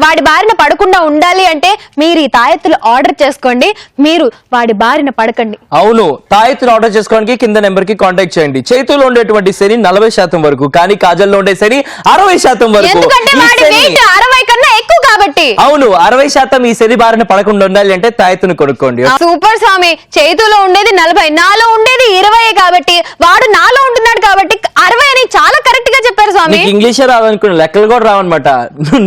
వాడి బారిన పడకుండా ఉండాలి అంటే మీరు ఈ తాయెత్తులు ఆర్డర్ చేసుకోండి, మీరు వాడి బారిన పడకండి. అవును, తాయెత్తులు ఆర్డర్ చేసుకోవడానికి కింద నెంబర్ కి కాంటాక్ట్ చేయండి. చైతులో ఉండేటువంటి శని 40% వరకు, కానీ కాజల్లో ఉండే శని 60% వరకు. ఎందుకంటే వాడి వెయిట్ 60 కన్నా ఎక్కువ కాబట్టి. అవును, 60% ఈ శని బారిన పడకుండా ఉండాలి అంటే తాయెత్తును కొనుక్కోండి. సూపర్ స్వామి. చేతిలో ఉండేది 40, నాలో ఉండేది 20 కాబట్టి వాడు నాలో ఉంటున్నాడు కాబట్టి 60 అని చాలా కరెక్ట్ గా చెప్పారు స్వామి. నీకు ఇంగ్లీషే రావనుకున్నా, లెక్కలు కూడా రావన్నమాట.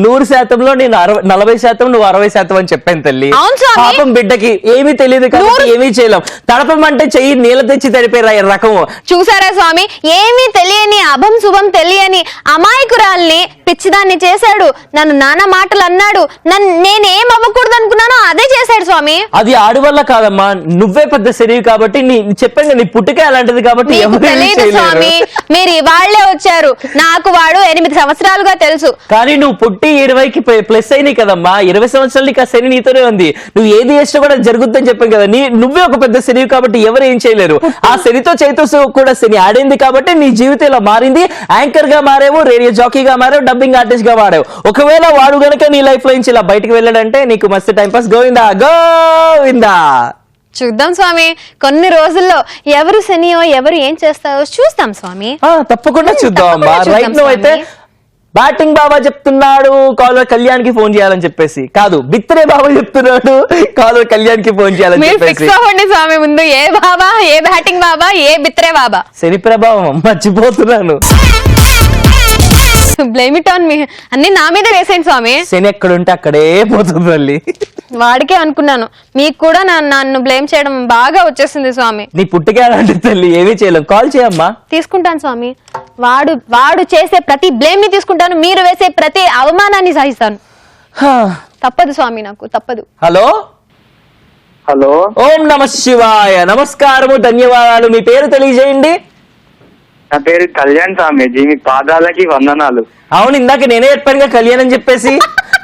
100%లో నేను 40%, నువ్వు 60% అని చెప్పాను తల్లి. అవును స్వామి. పాపం బిడ్డకి ఏమీ తెలియదు కాబట్టి ఏమీ చేయలేం. తడపమంటే చెయ్యి నీళ్ళ తెచ్చి తడిపే రకము. చూసారా స్వామి, ఏమీ తెలియని అభం శుభం తెలియని అమాయకురాల్ని పిచ్చిదాన్ని చేశాడు. నన్ను నానా మాటలు అన్నాడు. నేనేం అవ్వకూడదు అనుకున్నానో అదే చేశాడు స్వామి. అది ఆడి వల్ల కాదమ్మా, నువ్వే పెద్ద శరీరం కాబట్టి చెప్పాను నీ పుట్టుకే అలాంటిది కాబట్టి మీకు తెలియదు స్వామి, మీరు ఇవాళ్లే వచ్చారు. నాకు వాడు 8 సంవత్సరాలుగా తెలుసు. కానీ నువ్వు పుట్టి 20కి ప్లస్ అయినాయి కదమ్మా. 20 సంవత్సరాలు నీకు ఆ శని నీతోనే ఉంది. నువ్వు ఏది చేసినా కూడా జరుగుద్దని చెప్పాను కదా. నువ్వే ఒక పెద్ద శనివి కాబట్టి ఎవరు ఏం చేయలేరు. ఆ శనితో చైతన్య కూడా శని ఆడింది కాబట్టి నీ జీవితం ఇలా మారింది. యాంకర్ గా మారేవు, రేడియో జాకీగా మారేవు, డబ్బింగ్ ఆర్టిస్ట్ గా మారేవు. ఒకవేళ వాడు గనక నీ లైఫ్ లో నుంచి ఇలా బయటకు వెళ్ళాడంటే నీకు మస్తు టైం పాస్. గోవిందా గోవిందా. చూద్దాం స్వామి, కొన్ని రోజుల్లో ఎవరు శనియో ఎవరు ఏం చేస్తారో చూస్తాం స్వామి. తప్పకుండా చూద్దాం అమ్మా. రైట్ నువ్వు అయితే బ్యాటింగ్ బాబా చెప్తున్నాడు కాలర్ కళ్యాణ్ కి ఫోన్ చేయాలని చెప్పేసి కాదు, బిత్రే బాబా చెప్తున్నాడు కాలర్ కళ్యాణ్ కి ఫోన్ చేయాలని మీరు చెప్పేసి. ఫిక్స్ అవ్వండి స్వామి ముందు. ఏ బాబా, ఏ బ్యాటింగ్ బాబా, ఏ బిత్రే బాబా. శని ప్రభావం మర్చిపోతున్నాను. Blame it on me. అన్ని నా మీద వేసేయండి స్వామి. శని ఎక్కడుంటే అక్కడే పోతుంది మళ్ళీ. వాడికే అనుకున్నాను, మీకు కూడా నన్ను బ్లేమ్ చేయడం బాగా వచ్చేసింది స్వామి. నీ పుట్టుకే అలాంటి తల్లి, ఏమీ చేయలేం. కాల్ చేయమ్మా. తీసుకుంటాను స్వామి. వాడు చేసే ప్రతి బ్లేమ్ ని తీసుకుంటాను. మీరు వేసే ప్రతి అవమానాన్ని సహిస్తాను. తప్పదు స్వామి, నాకు తప్పదు. Hello hello. ఓం నమ శివాయ. నమస్కారము, ధన్యవాదాలు. మీ పేరు తెలియజేయండి. నా పేరు కళ్యాణ్ స్వామీజీ. మీ పాదాలకి వందనాలు. అవును, ఇందాక నేనే చెప్పానుగా కళ్యాణ్ అని చెప్పేసి.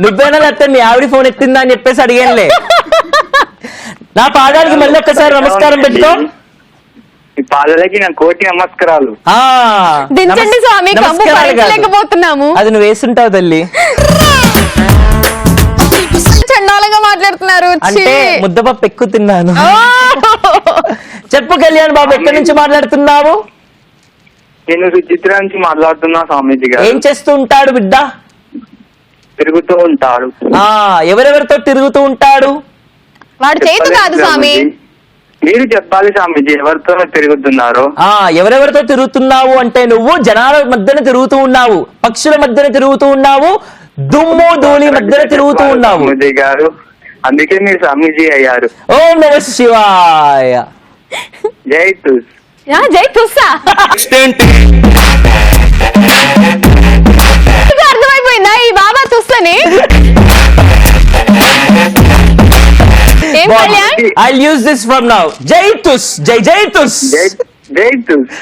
నువ్వేనా లేకపోతే మీ ఆవిడ ఫోన్ ఎత్తిందా అని చెప్పేసి అడిగానులే. నా పాదాలకి మళ్ళీ ఒక్కసారి నమస్కారం పెట్టుకో. మీ పాదాలకి నా కోటి నమస్కారాలు. దించండి స్వామి, కంపు నమస్కారాలు కాదు. భరించలేకపోతున్నాము. అది నువ్వు వేస్తుంటావు తల్లి. చండాలంగా మాట్లాడుతున్నారు. అంటే ముద్దపప్పు ఎక్కువ తిన్నాను. చెప్పు కళ్యాణ్ బాబు, ఎక్కడి నుంచి మాట్లాడుతున్నావు? నేను విచిత్ర నుంచి మాట్లాడుతున్నా స్వామీజీ గారు. ఏం చేస్తూ ఉంటాడు బిడ్డ? తిరుగుతూ ఉంటాడు. ఎవరెవరితో తిరుగుతూ ఉంటాడు? వాడు చేతు కాదు స్వామి. మీరు చెప్పాలి స్వామీజీ, ఎవరితో తిరుగుతున్నారు? ఎవరెవరితో తిరుగుతున్నావు అంటే నువ్వు జనాల మధ్యన తిరుగుతూ ఉన్నావు, పక్షుల మధ్యన తిరుగుతూ ఉన్నావు, దుమ్ము ధూళి మధ్యన తిరుగుతూ ఉన్నావు స్వామీజీ గారు. అందుకే మీరు స్వామీజీ అయ్యారు. ఓం నమ శివాయ. జై తుస్. జై తుస్సా. అర్థమైపోయిందా ఈ బాబా తుస్సని? ఏం Kalyan? I'll use this from now. జై తుస్, జై జై తుస్. జై తుస్.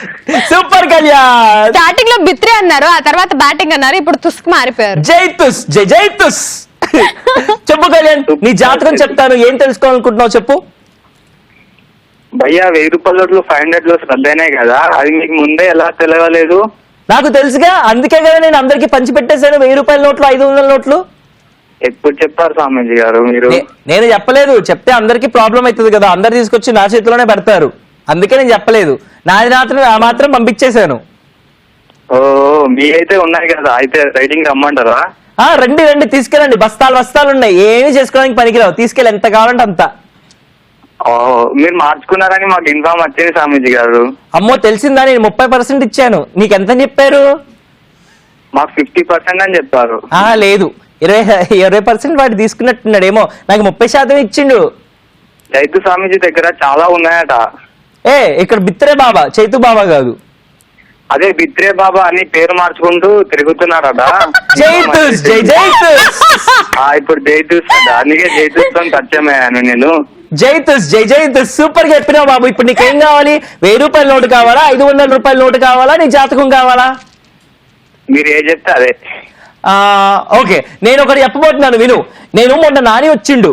సూపర్ కళ్యాణ్. స్టార్టింగ్ లో బిత్రే అన్నారు, ఆ తర్వాత బ్యాటింగ్ అన్నారు, ఇప్పుడు తుస్క్ మారిపోయారు. జై తుస్, జై జై తుస్. చెప్పు కళ్యాణ్, నీ జాతకం చెప్తాను. ఏం తెలుసుకోవాలనుకుంటున్నావు చెప్పు. భయ్యా 1000 రూపాయల నోట్లు 500 లో శ్రద్ధైనాయి కదా, అది మీకు ముందే ఎలా తెలియలేదు? నాకు తెలుసుగా, అందుకే కదా నేను అందరికి పంచి పెట్టేశాను 1000 రూపాయల నోట్లు, 500 నోట్లు. ఎప్పుడు చెప్పారు స్వామీజీ గారు మీరు? నేను చెప్పలేదు. చెప్తే అందరికి ప్రాబ్లం అవుతుంది కదా, అందరు తీసుకొచ్చి నా చేతిలోనే పెడతారు. అందుకే నేను చెప్పలేదు. నాది మాత్రం పంపించేశాను. ఓ, మీ అయితే ఉన్నాయి కదా, అయితే రైటింగ్ రమ్మంటారా? రండి రండి, తీసుకెళ్ళండి. బస్తాలు ఉన్నాయి, ఏమి చేసుకోవడానికి పనికిరావు. తీసుకెళ్ళి ఎంత కావాలంటే అంత. ఓ, మీరు మార్చుకున్నారని మాకు ఇన్ఫార్మ్ వచ్చింది స్వామీజీ గారు. అమ్మో, తెలిసిందా? నేను 30% ఇచ్చాను. నీకెంతని చెప్పారు? మాకు 50% అని చెప్పారు. లేదు, 20% వాడు తీసుకున్నట్టున్నాడేమో. నాకు 30% ఇచ్చిండు. చైతు స్వామీజీ దగ్గర చాలా ఉన్నాయట. ఇక్కడ బిత్రే బాబా, చైతు బాబా కాదు. అదే బిత్రే బాబా అని పేరు మార్చుకుంటూ తిరుగుతున్నారట. జైతుస్, జై జైతుస్. ఇప్పుడు జైతుస్ అట, అందుకే జైతుస్ తో పరిచయం అయ్యాను నేను. జైతుస్, జై జైతుస్. సూపర్ గా చెప్పినావు బాబు. ఇప్పుడు నీకేం కావాలి? 1000 రూపాయల నోటు కావాలా, 500 రూపాయల నోటు కావాలా, నీ జాతకం కావాలా? మీరు ఏ చెప్తే అదే. ఓకే, నేను ఒకటి చెప్పబోతున్నాను విను. నేను మొన్న నాని వచ్చిండు.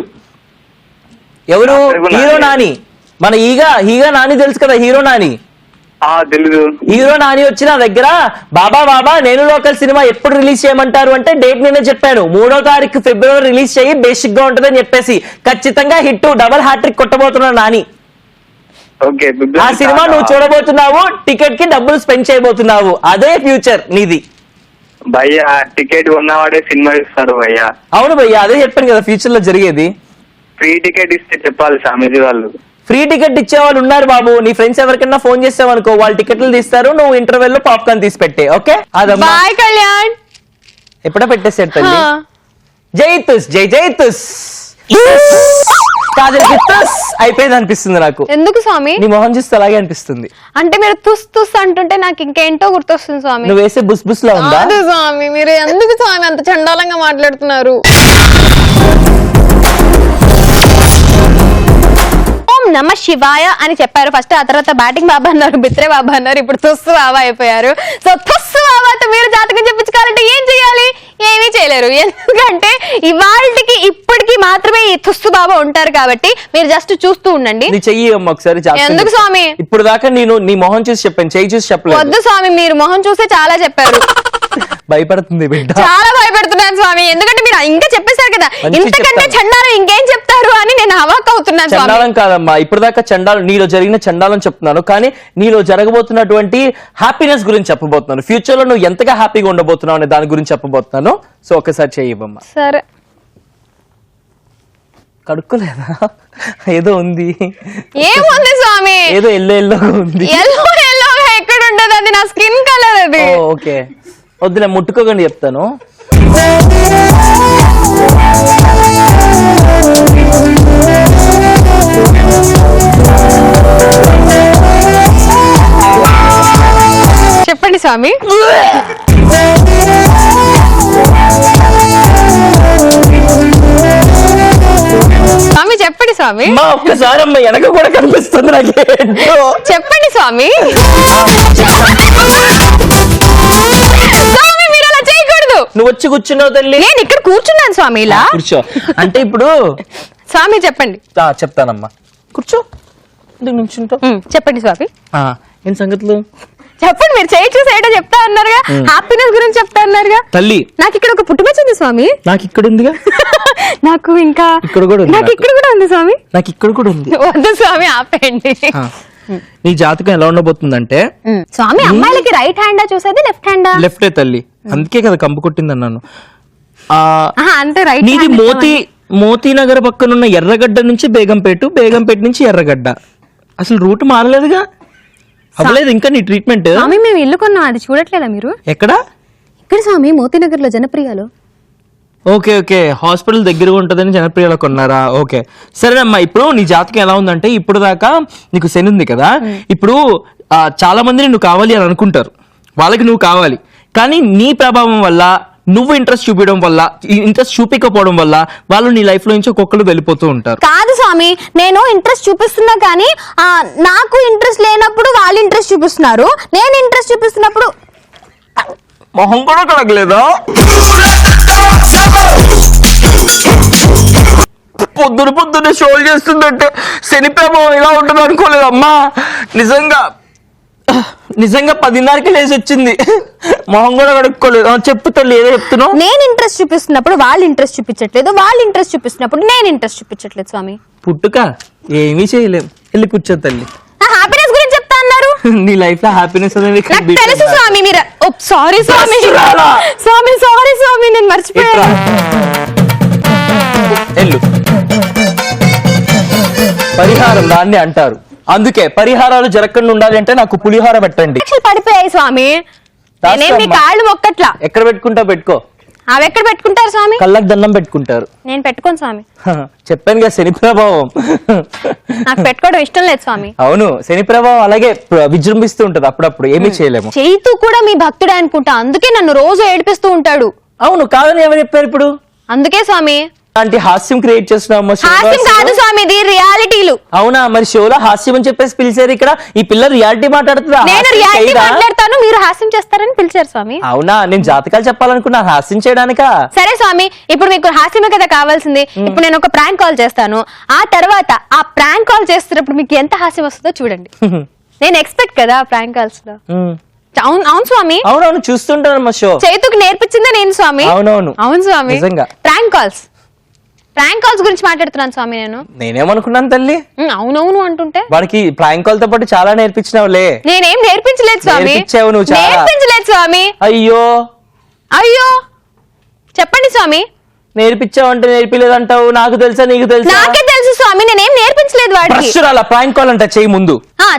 ఎవరు? హీరో నాని. మన ఈగా నాని తెలుసు కదా, హీరో నాని. తెలుసు. హీరో నాని వచ్చి నా దగ్గర బాబా నేను లోకల్ సినిమా ఎప్పుడు రిలీజ్ చేయమంటారు అంటే డేట్ నేనే చెప్పాను. 3వ తారీఖు ఫిబ్రవరి రిలీజ్ చేయి, బేసిక్ గా ఉంటుందని చెప్పేసి. ఖచ్చితంగా హిట్, డబల్ హ్యాట్రిక్ కొట్టబోతున్నాడు నాని. ఆ సినిమా నువ్వు చూడబోతున్నావు, టికెట్ కి డబ్బులు స్పెండ్ చేయబోతున్నావు. అదే ఫ్యూచర్ నీది. భయ్యా టికెట్ ఉన్నవాడే సినిమా ఇస్తారు భయ్యా. అవును భయ్యా, అదే చెప్పాను కదా ఫ్యూచర్ లో జరిగేది. ఫ్రీ టికెట్ ఇస్తే చెప్పాలి స్వామీజీ వాళ్ళు. ఫ్రీ టికెట్ ఇచ్చే వాళ్ళు ఉన్నారు బాబు. నీ ఫ్రెండ్స్ ఎవరికైనా ఫోన్ చేసావు అనుకో, వాళ్ళు టికెట్లు తీస్తారు, నువ్వు ఇంటర్వెల్ లో పాప్కార్న్ తీసి పెట్టే. ఓకే అదమ్మా. బాయ్ కళ్యాణ్. ఎప్పుడో పెట్టేసాడు తల్లి. హా. జైతుస్ జై జైతుస్ కాజల్ తుస్ అయిపోయింది అనిపిస్తుంది నాకు. ఎందుకు స్వామి? నీ మొహం చూస్తే అలాగే అనిపిస్తుంది. అంటే మీరు తుస్ తుస్ అంటుంటే నాకు ఇంకేంటో గుర్తొస్తుంది స్వామి. నువ్వు వేసే బుస్ బుస్ లా ఉందా? కాదు స్వామి, మీరు ఎందుకు స్వామి అంత చండాలంగా మాట్లాడుతున్నారు? ఓం నమ శివాయ అని చెప్పారు ఫస్ట్, ఆ తర్వాత బ్యాటింగ్ బాబా అన్నారు, బిత్రే బాబా అన్నారు, ఇప్పుడు తుస్సు బాబా అయిపోయారు. సో తుస్సు బాబాతో మీరు జాతకం చెప్పించుకోవాలంటే ఏం చేయాలి? ఏమీ చేయలేరు. ఎందుకంటే ఇవాళకి ఇప్పటికి మాత్రమే ఈ తుస్సు బాబా ఉంటారు కాబట్టి మీరు జస్ట్ చూస్తూ ఉండండి. నీ చెయ్యి అమ్మ ఒకసారి జాతకం ఎందుకు చెప్పు. స్వామి? ఇప్పుడు దాకా నేను నీ మొహం చూసి చెప్పాను, చెయ్యి చూసి చెప్పలేదు. వద్దు స్వామి, మీరు మొహం చూసే చాలా చెప్పారు. భయపడుతుంది బిడ్డ. చాలా భయపెడుతున్నాను స్వామి, ఎందుకంటే మీరు ఇంకా చెప్పేశారు కదా, మంచి ఇంతకంటే చెప్తాను. చండాలం ఇంకేం చెప్తారు అని నేను అవాక్ అవుతున్నాను స్వామి. చండాలం కాదమ్మా, ఇప్పుడు దాకా చండాలం నీలో జరిగిన చండాలం చెప్తున్నాను, కానీ నీలో జరగబోతున్నటువంటి హ్యాపీనెస్ గురించి చెప్పబోతున్నాను. ఫ్యూచర్ లో నువ్వు ఎంతగా హ్యాపీగా ఉండబోతున్నావు అనే దాని గురించి చెప్పబోతున్నాను. సో ఒకసారి చెయ్యమ్మా. సరే. కడుక్కోలేదా? ఏదో ఉంది, ఏముంది స్వామి? ఏదో ఎల్లో ఎల్లోగా ఉంది. ఎల్లో ఎల్లోగా ఎక్కడ ఉండదు, అది నా స్కిన్ కలర్ అది. ఓకే వద్దులే, ముట్టుకోకండి చెప్తాను. చెప్పండి స్వామి. స్వామి చెప్పండి స్వామి. అమ్మా ఒక్కసారి అమ్మ వెనక కూడా కనిపిస్తుంది నాకేంటో. చెప్పండి స్వామి. స్వామి మీరు అలా చేయకూడదు. నువ్వు వచ్చి కూర్చున్నావు తల్లి. నేను ఇక్కడ కూర్చున్నాను స్వామి ఇలా. కూర్చో అంటే ఇప్పుడు స్వామి చెప్పండి. చెప్తానమ్మా, కూర్చో. ఎందుకు నుంచుంటావు? చెప్పండి స్వామి. ఏం సంగతులు చెప్పండి. మీరు చేయి చూసి ఏంటో చెప్తా అన్నారుగా, హ్యాపీనెస్ గురించి చెప్తా అన్నారుగా. తల్లి నాకు ఇక్కడ ఒక పుట్టుమచ్చ ఉంది స్వామి. నాకు ఇక్కడ ఉందిగా. నాకు ఇంకా ఇక్కడ కూడా ఉంది. నాకు ఇక్కడ కూడా ఉంది స్వామి. నాకు ఇక్కడ కూడా ఉంది. వద్దు స్వామి ఆపేయండి. నీ జాతకం ఎలా ఉండబోతుందంటే, స్వామి అమ్మాయిలకి రైట్ హ్యాండా చూసేది లెఫ్ట్ హ్యాండా? లెఫ్టే తల్లి, అందుకే కదా కంపు కొట్టింది అన్నాను. అంతే రైట్. నీది మోతీనగర్ పక్కనున్న ఎర్రగడ్డ నుంచి బేగంపేట, బేగంపేట నుంచి ఎర్రగడ్డ. అసలు రూట్ మారలేదుగా, అవ్వలేదు ఇంకా నీ ట్రీట్మెంట్. స్వామి మేము ఇల్లు కొన్నాం, అది చూడట్లేదా మీరు? ఎక్కడ? ఇక్కడ స్వామి మోతీనగర్ లో జనప్రియాలో. ఓకే ఓకే, హాస్పిటల్ దగ్గరగా ఉంటుందని జనప్రియలో కొన్నారా? ఓకే సరేనమ్మా. ఇప్పుడు నీ జాతకం ఎలా ఉందంటే, ఇప్పుడు దాకా నీకు శని ఉంది కదా, ఇప్పుడు చాలా మందిని నువ్వు కావాలి అని అనుకుంటారు, వాళ్ళకి నువ్వు కావాలి, కానీ నీ ప్రభావం వల్ల, నువ్వు ఇంట్రెస్ట్ చూపించడం వల్ల, ఇంట్రెస్ట్ చూపించకపోవడం వల్ల వాళ్ళు నీ లైఫ్ లో నుంచి ఒక్కొక్కరు వెళ్ళిపోతూ ఉంటారు. కాదు స్వామి, నేను ఇంట్రెస్ట్ చూపిస్తున్నా కానీ నాకు ఇంట్రెస్ట్ లేనప్పుడు వాళ్ళు ఇంట్రెస్ట్ చూపిస్తున్నారు, నేను ఇంట్రెస్ట్ చూపిస్తున్నప్పుడు మొహం కూడా కడగలేదా? పొద్దున్నే షోలు చేస్తుందంటే శని ప్రభావం ఇలా ఉంటుంది అనుకోలేదమ్మా. నిజంగా 10:30కి లేచి వచ్చింది, మొహం కూడా కడుక్కోలేదు. చెప్తాను ఏదో చెప్తున్నావు. నేను ఇంట్రెస్ట్ చూపిస్తున్నప్పుడు వాళ్ళు ఇంట్రెస్ట్ చూపించట్లేదు, వాళ్ళు ఇంట్రెస్ట్ చూపిస్తున్నప్పుడు నేను ఇంట్రెస్ట్ చూపించట్లేదు స్వామి. పుట్టుక ఏమీ చేయలేం, వెళ్ళి కూర్చో తల్లి. హ్యాపీనెస్ గురించి చెప్తా అన్నారు. నీ లైఫ్ లో హ్యాపీనెస్ అనేది నాకు తెలుసు స్వామి. మీరు సారీ స్వామి, స్వామి సారీ స్వామి, నేను మర్చిపోయాను. పరిహారం దాన్ని అంటారు, అందుకే పరిహారాలు జరగకుండా ఉండాలి అంటే నాకు పులిహార పెట్టండి. పడిపోయాయి స్వామి, నేనేం మీ కాళ్ళు మొక్కట్లా. ఎక్కడ పెట్టుకుంటా పెట్టుకో. అవి ఎక్కడ పెట్టుకుంటారు స్వామి? కళ్ళకు దండం పెట్టుకుంటారు. నేను పెట్టుకోను స్వామి. చెప్పాను కదా శని ప్రభావం. నాకు పెట్టుకోవడం ఇష్టం లేదు స్వామి. అవును, శని ప్రభావం అలాగే విజృంభిస్తూ ఉంటది, అప్పుడప్పుడు ఏమీ చేయలేము. చైతు కూడా మీ భక్తుడే అనుకుంటా, అందుకే నన్ను రోజు ఏడిపిస్తూ ఉంటాడు. అవును, కాదని ఎవరు చెప్పారు ఇప్పుడు? అందుకే స్వామి అంటే హాస్యం క్రియేట్ చేస్తున్నాము. హాస్యం కాదు స్వామి, ఇది రియాలిటీలు. అవునా, మరి షోలో హాస్యం అని చెప్పేసి పిలిచారు, ఇక్కడ ఈ పిల్ల రియాలిటీ మాట్లాడుతుందా? నేను రియాలిటీ మాట్లాడతాను, మీరు హాస్యం చేస్తారని పిలిచారు స్వామి. అవునా, నేను జాతకాలు చెప్పాలనుకున్నా, హాస్యం చేయడానికా? సరే స్వామి, ఇప్పుడు మీకు హాస్యమే కదా కావాల్సింది. ఇప్పుడు నేను ఒక ప్రాంక్ కాల్ చేస్తాను, ఆ తర్వాత ఆ ప్రాంక్ కాల్ చేస్తున్నప్పుడు మీకు ఎంత హాస్యం వస్తుందో చూడండి. నేను ఎక్స్పెక్ట్ కదా ప్రాంక్ కాల్స్ లో. అవును అవును స్వామి, అవునవును చూస్తుంటాను మా షో. చైతుకి నేర్పించిందే నేను స్వామి. అవునవును అవును స్వామి, నిజంగా. ప్రాంక్ కాల్స్ గురించి మాట్లాడుతున్నాను స్వామి. నేనేమనుకున్నాను తల్లి, అవునవును అంటుంటే వాడికి ప్రాంక్ కాల్ తో పాటు చాలా నేర్పించినావులే. నేనేం నేర్పించలేదు స్వామి. నేర్పించావు నువ్వు చాలా. నేర్పించలేదు స్వామి. అయ్యో అయ్యో చెప్పండి స్వామి. నేర్పించావంటే నేర్పిలేదంటావు. నాకు తెలుసా నీకు తెలుసా? నాకే తెలుసు స్వామి, నేనేం నేర్పించలేదు వాడికి. ప్రశ్నల ప్రాంక్ కాల్ అంట, చెయ్యి ముందు.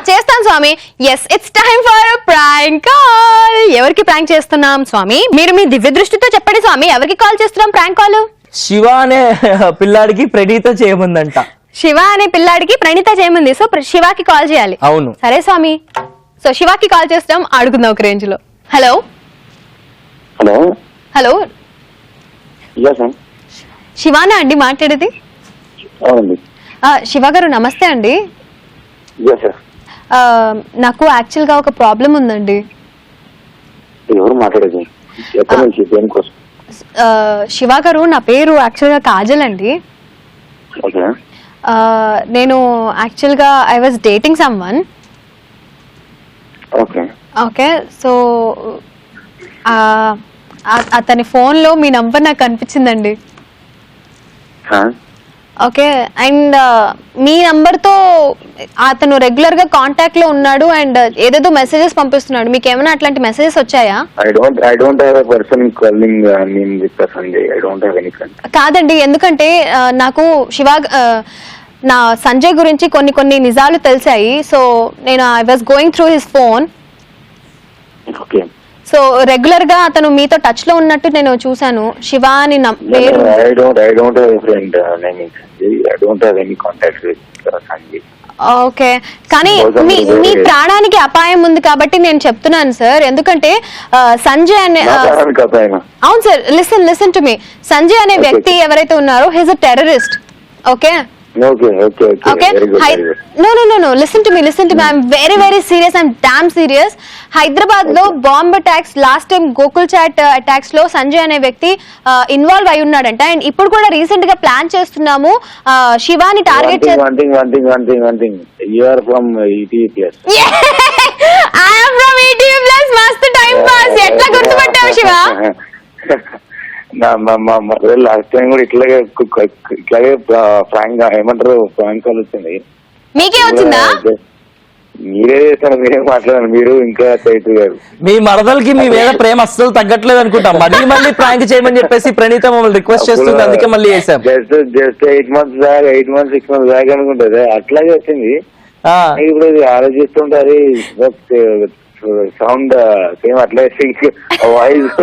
చేస్తాను స్వామి. Yes, it's time for prank call. ఎవరికి ప్రాంక్ చేస్తున్నాం స్వామి? మీరు మీ దివ్య దృష్టితో చెప్పండి స్వామి, ఎవరికి కాల్ చేస్తున్నాం ప్రాంక్ కాల్? శివ అనే పిల్లాడికి ప్రణీత చేయమందంట. శివ అనే పిల్లాడికి ప్రణీత చేయమంది. సో శివాకి కాల్ చేయాలి. అవును. సరే స్వామి, సో శివాకి కాల్ చేస్తాం, అడుగుదాం ఒక రేంజ్ లో. Hello hello hello, yes ma'am. శివానా అండి మాట్లాడేది? అవునండి. శివ గారు నమస్తే అండి. yes sir. నాకు యాక్చువల్ గా ఒక ప్రాబ్లం ఉందండి. ఎవరు మాట్లాడేది? ఎక్కడి నుంచి, దేనికోసం? శివ గారు, నా పేరు యాక్చువల్ గా కాజల్ అండి. ఓకే. నేను యాక్చువల్ గా I was dating some one. Okay. Okay, so అతని ఫోన్ లో మీ నంబర్ నాకు కనిపించిందండి. ఓకే, అండ్ మీ నంబర్ తో అతను రెగ్యులర్ గా కాంటాక్ట్ లో ఉన్నాడు అండ్ ఏదేదో మెసేజెస్ పంపిస్తున్నాడు. మీకు ఏమైనా అట్లాంటి మెసేజెస్ వచ్చాయా? I don't have a person calling me with Sanjay. I don't have any friend. కాదండి, ఎందుకంటే నాకు నా సంజయ్ గురించి కొన్ని నిజాలు తెలిసాయి. సో నేను I was going through his phone. Okay. So regular గా అతను మీతో టచ్ లో ఉన్నట్టు నేను చూసాను. శివ అని పేరు. I don't have a friend named Sanjay. I don't have any contact with Sanjay. Okay, కానీ మీ ప్రాణానికి అపాయం ఉంది కాబట్టి నేను చెప్తున్నాను సార్. ఎందుకంటే సంజయ్ అనే, అవును sir, listen to me. Sanjay అనే వ్యక్తి ఎవరైతే ఉన్నారో he's a terrorist. Okay. Okay. No. Listen to me. I'm very serious. I'm damn serious. Hyderabad lo bomb attacks, last time Gokul Chat attacks lo Sanjay ane వ్యక్తి involve అయి ఉన్నాడంట. And ఇప్పుడు కూడా recent గా ప్లాన్ చేస్తున్నాము Shivani target One thing. You are from ETV Plus. I am from ETV Plus. మస్తు time pass. ఎట్లా గుర్తుపట్టావు Shiva? Last time కూడా ఇట్లాగే ఫ్రాంక్ ఏమంటారు ఫ్రాంక్ కాల్ వచ్చింది. మీకే వచ్చిందా? మీరే చేస్తారు, మీరే మాట్లాడారు. మీరు ఇంకా చైతు గారు, మీ మరదలకి మీ మీద ప్రేమ అస్సలు తగ్గట్లేదు అనుకుంటా. మళ్ళీ ప్రాంక్ చేయమని చెప్పేసి ప్రణీత మమ్మల్ని రిక్వెస్ట్ చేస్తుంది, అందుకే మళ్ళీ చేసాం. Just 8 months back 6 months back అనుకుంటుంది. అట్లాగే వచ్చింది. ఇప్పుడు ఆలోచిస్తుంటే అది సౌండ్ సేమ్ అట్లా voice.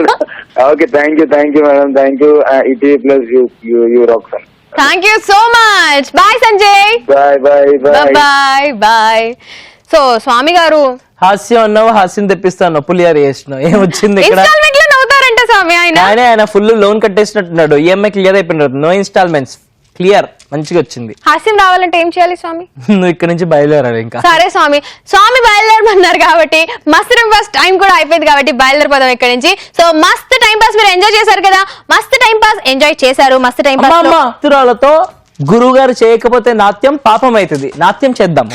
Okay, thank you madam, thank you. ETV Plus you rock son. Thank you so much. Bye Sanjay. Bye. So స్వామి గారు, హాస్యం అన్నావు, హాస్యం తెప్పిస్తాను, పులియారు చేసినావు. ఏం వచ్చింది ఇక్కడ? ఇన్స్టాల్మెంట్ లో నవ్వుతారంట స్వామి. ఆయన ఫుల్ లోన్ కట్టేసినట్టున్నాడు. EMI క్లియర్ అయిపోయినట్టు, నో ఇన్స్టాల్మెంట్స్, క్లియర్, మంచిగా వచ్చింది. హాస్యం రావాలంటే ఏం చేయాలి స్వామి? నువ్వు ఇక్కడ నుంచి బయలుదేరాలి ఇంకా. సరే స్వామి బయలుదేరమన్నారు కాబట్టి మస్తు టైం పాస్ టైం కూడా అయిపోయింది కాబట్టి బయలుదేరిపోదాం ఇక్కడ నుంచి. సో మస్తు టైం పాస్ మీరు ఎంజాయ్ చేశారు కదా, మస్తు టైం పాస్ ఎంజాయ్ చేశారు. మస్తు టైం పాస్ భక్తురాలతో గురువు గారు చేయకపోతే నాట్యం పాపం అవుతుంది. నాట్యం చేద్దాము.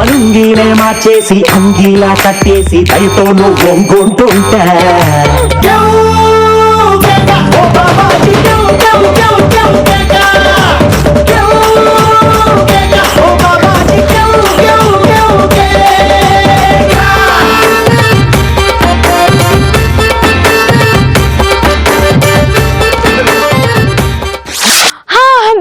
లుంగీనే మార్చేసి అంగీలా కట్టేసి దయతో నువ్వు వంగుంటుంటా.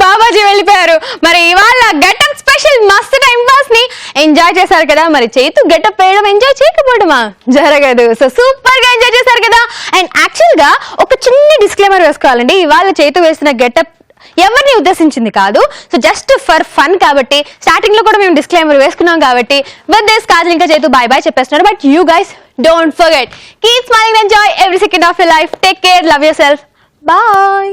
బాబాజీ వెళ్ళిపోయారు. మరి ఇవాళ గెటప్ స్పెషల్ మస్తు టైం పాస్ ని ఎంజాయ్ చేశారు కదా. మరి చేతు గెటప్ వేయడం ఎంజాయ్ చేయకపోవడమా? జరగదు. సో సూపర్ గా ఎంజాయ్ చేశారు కదా. అండ్ యాక్చువల్ గా ఒక చిన్న డిస్క్లైమర్ వేసుకోవాలండి. ఇవాళ చేతు వేసిన గెటప్ ఎవరిని ఉద్దేశించింది కాదు. సో జస్ట్ ఫర్ ఫన్ కాబట్టి స్టార్టింగ్ లో కూడా మేము డిస్క్లైమర్ వేసుకున్నాం కాబట్టి విత్ దిస్ కాజల్ ఇంకా చేతు బై చెప్పేస్తున్నారు. But you guys don't forget, keep smiling, enjoy every second of your life, take care, love your self, bye.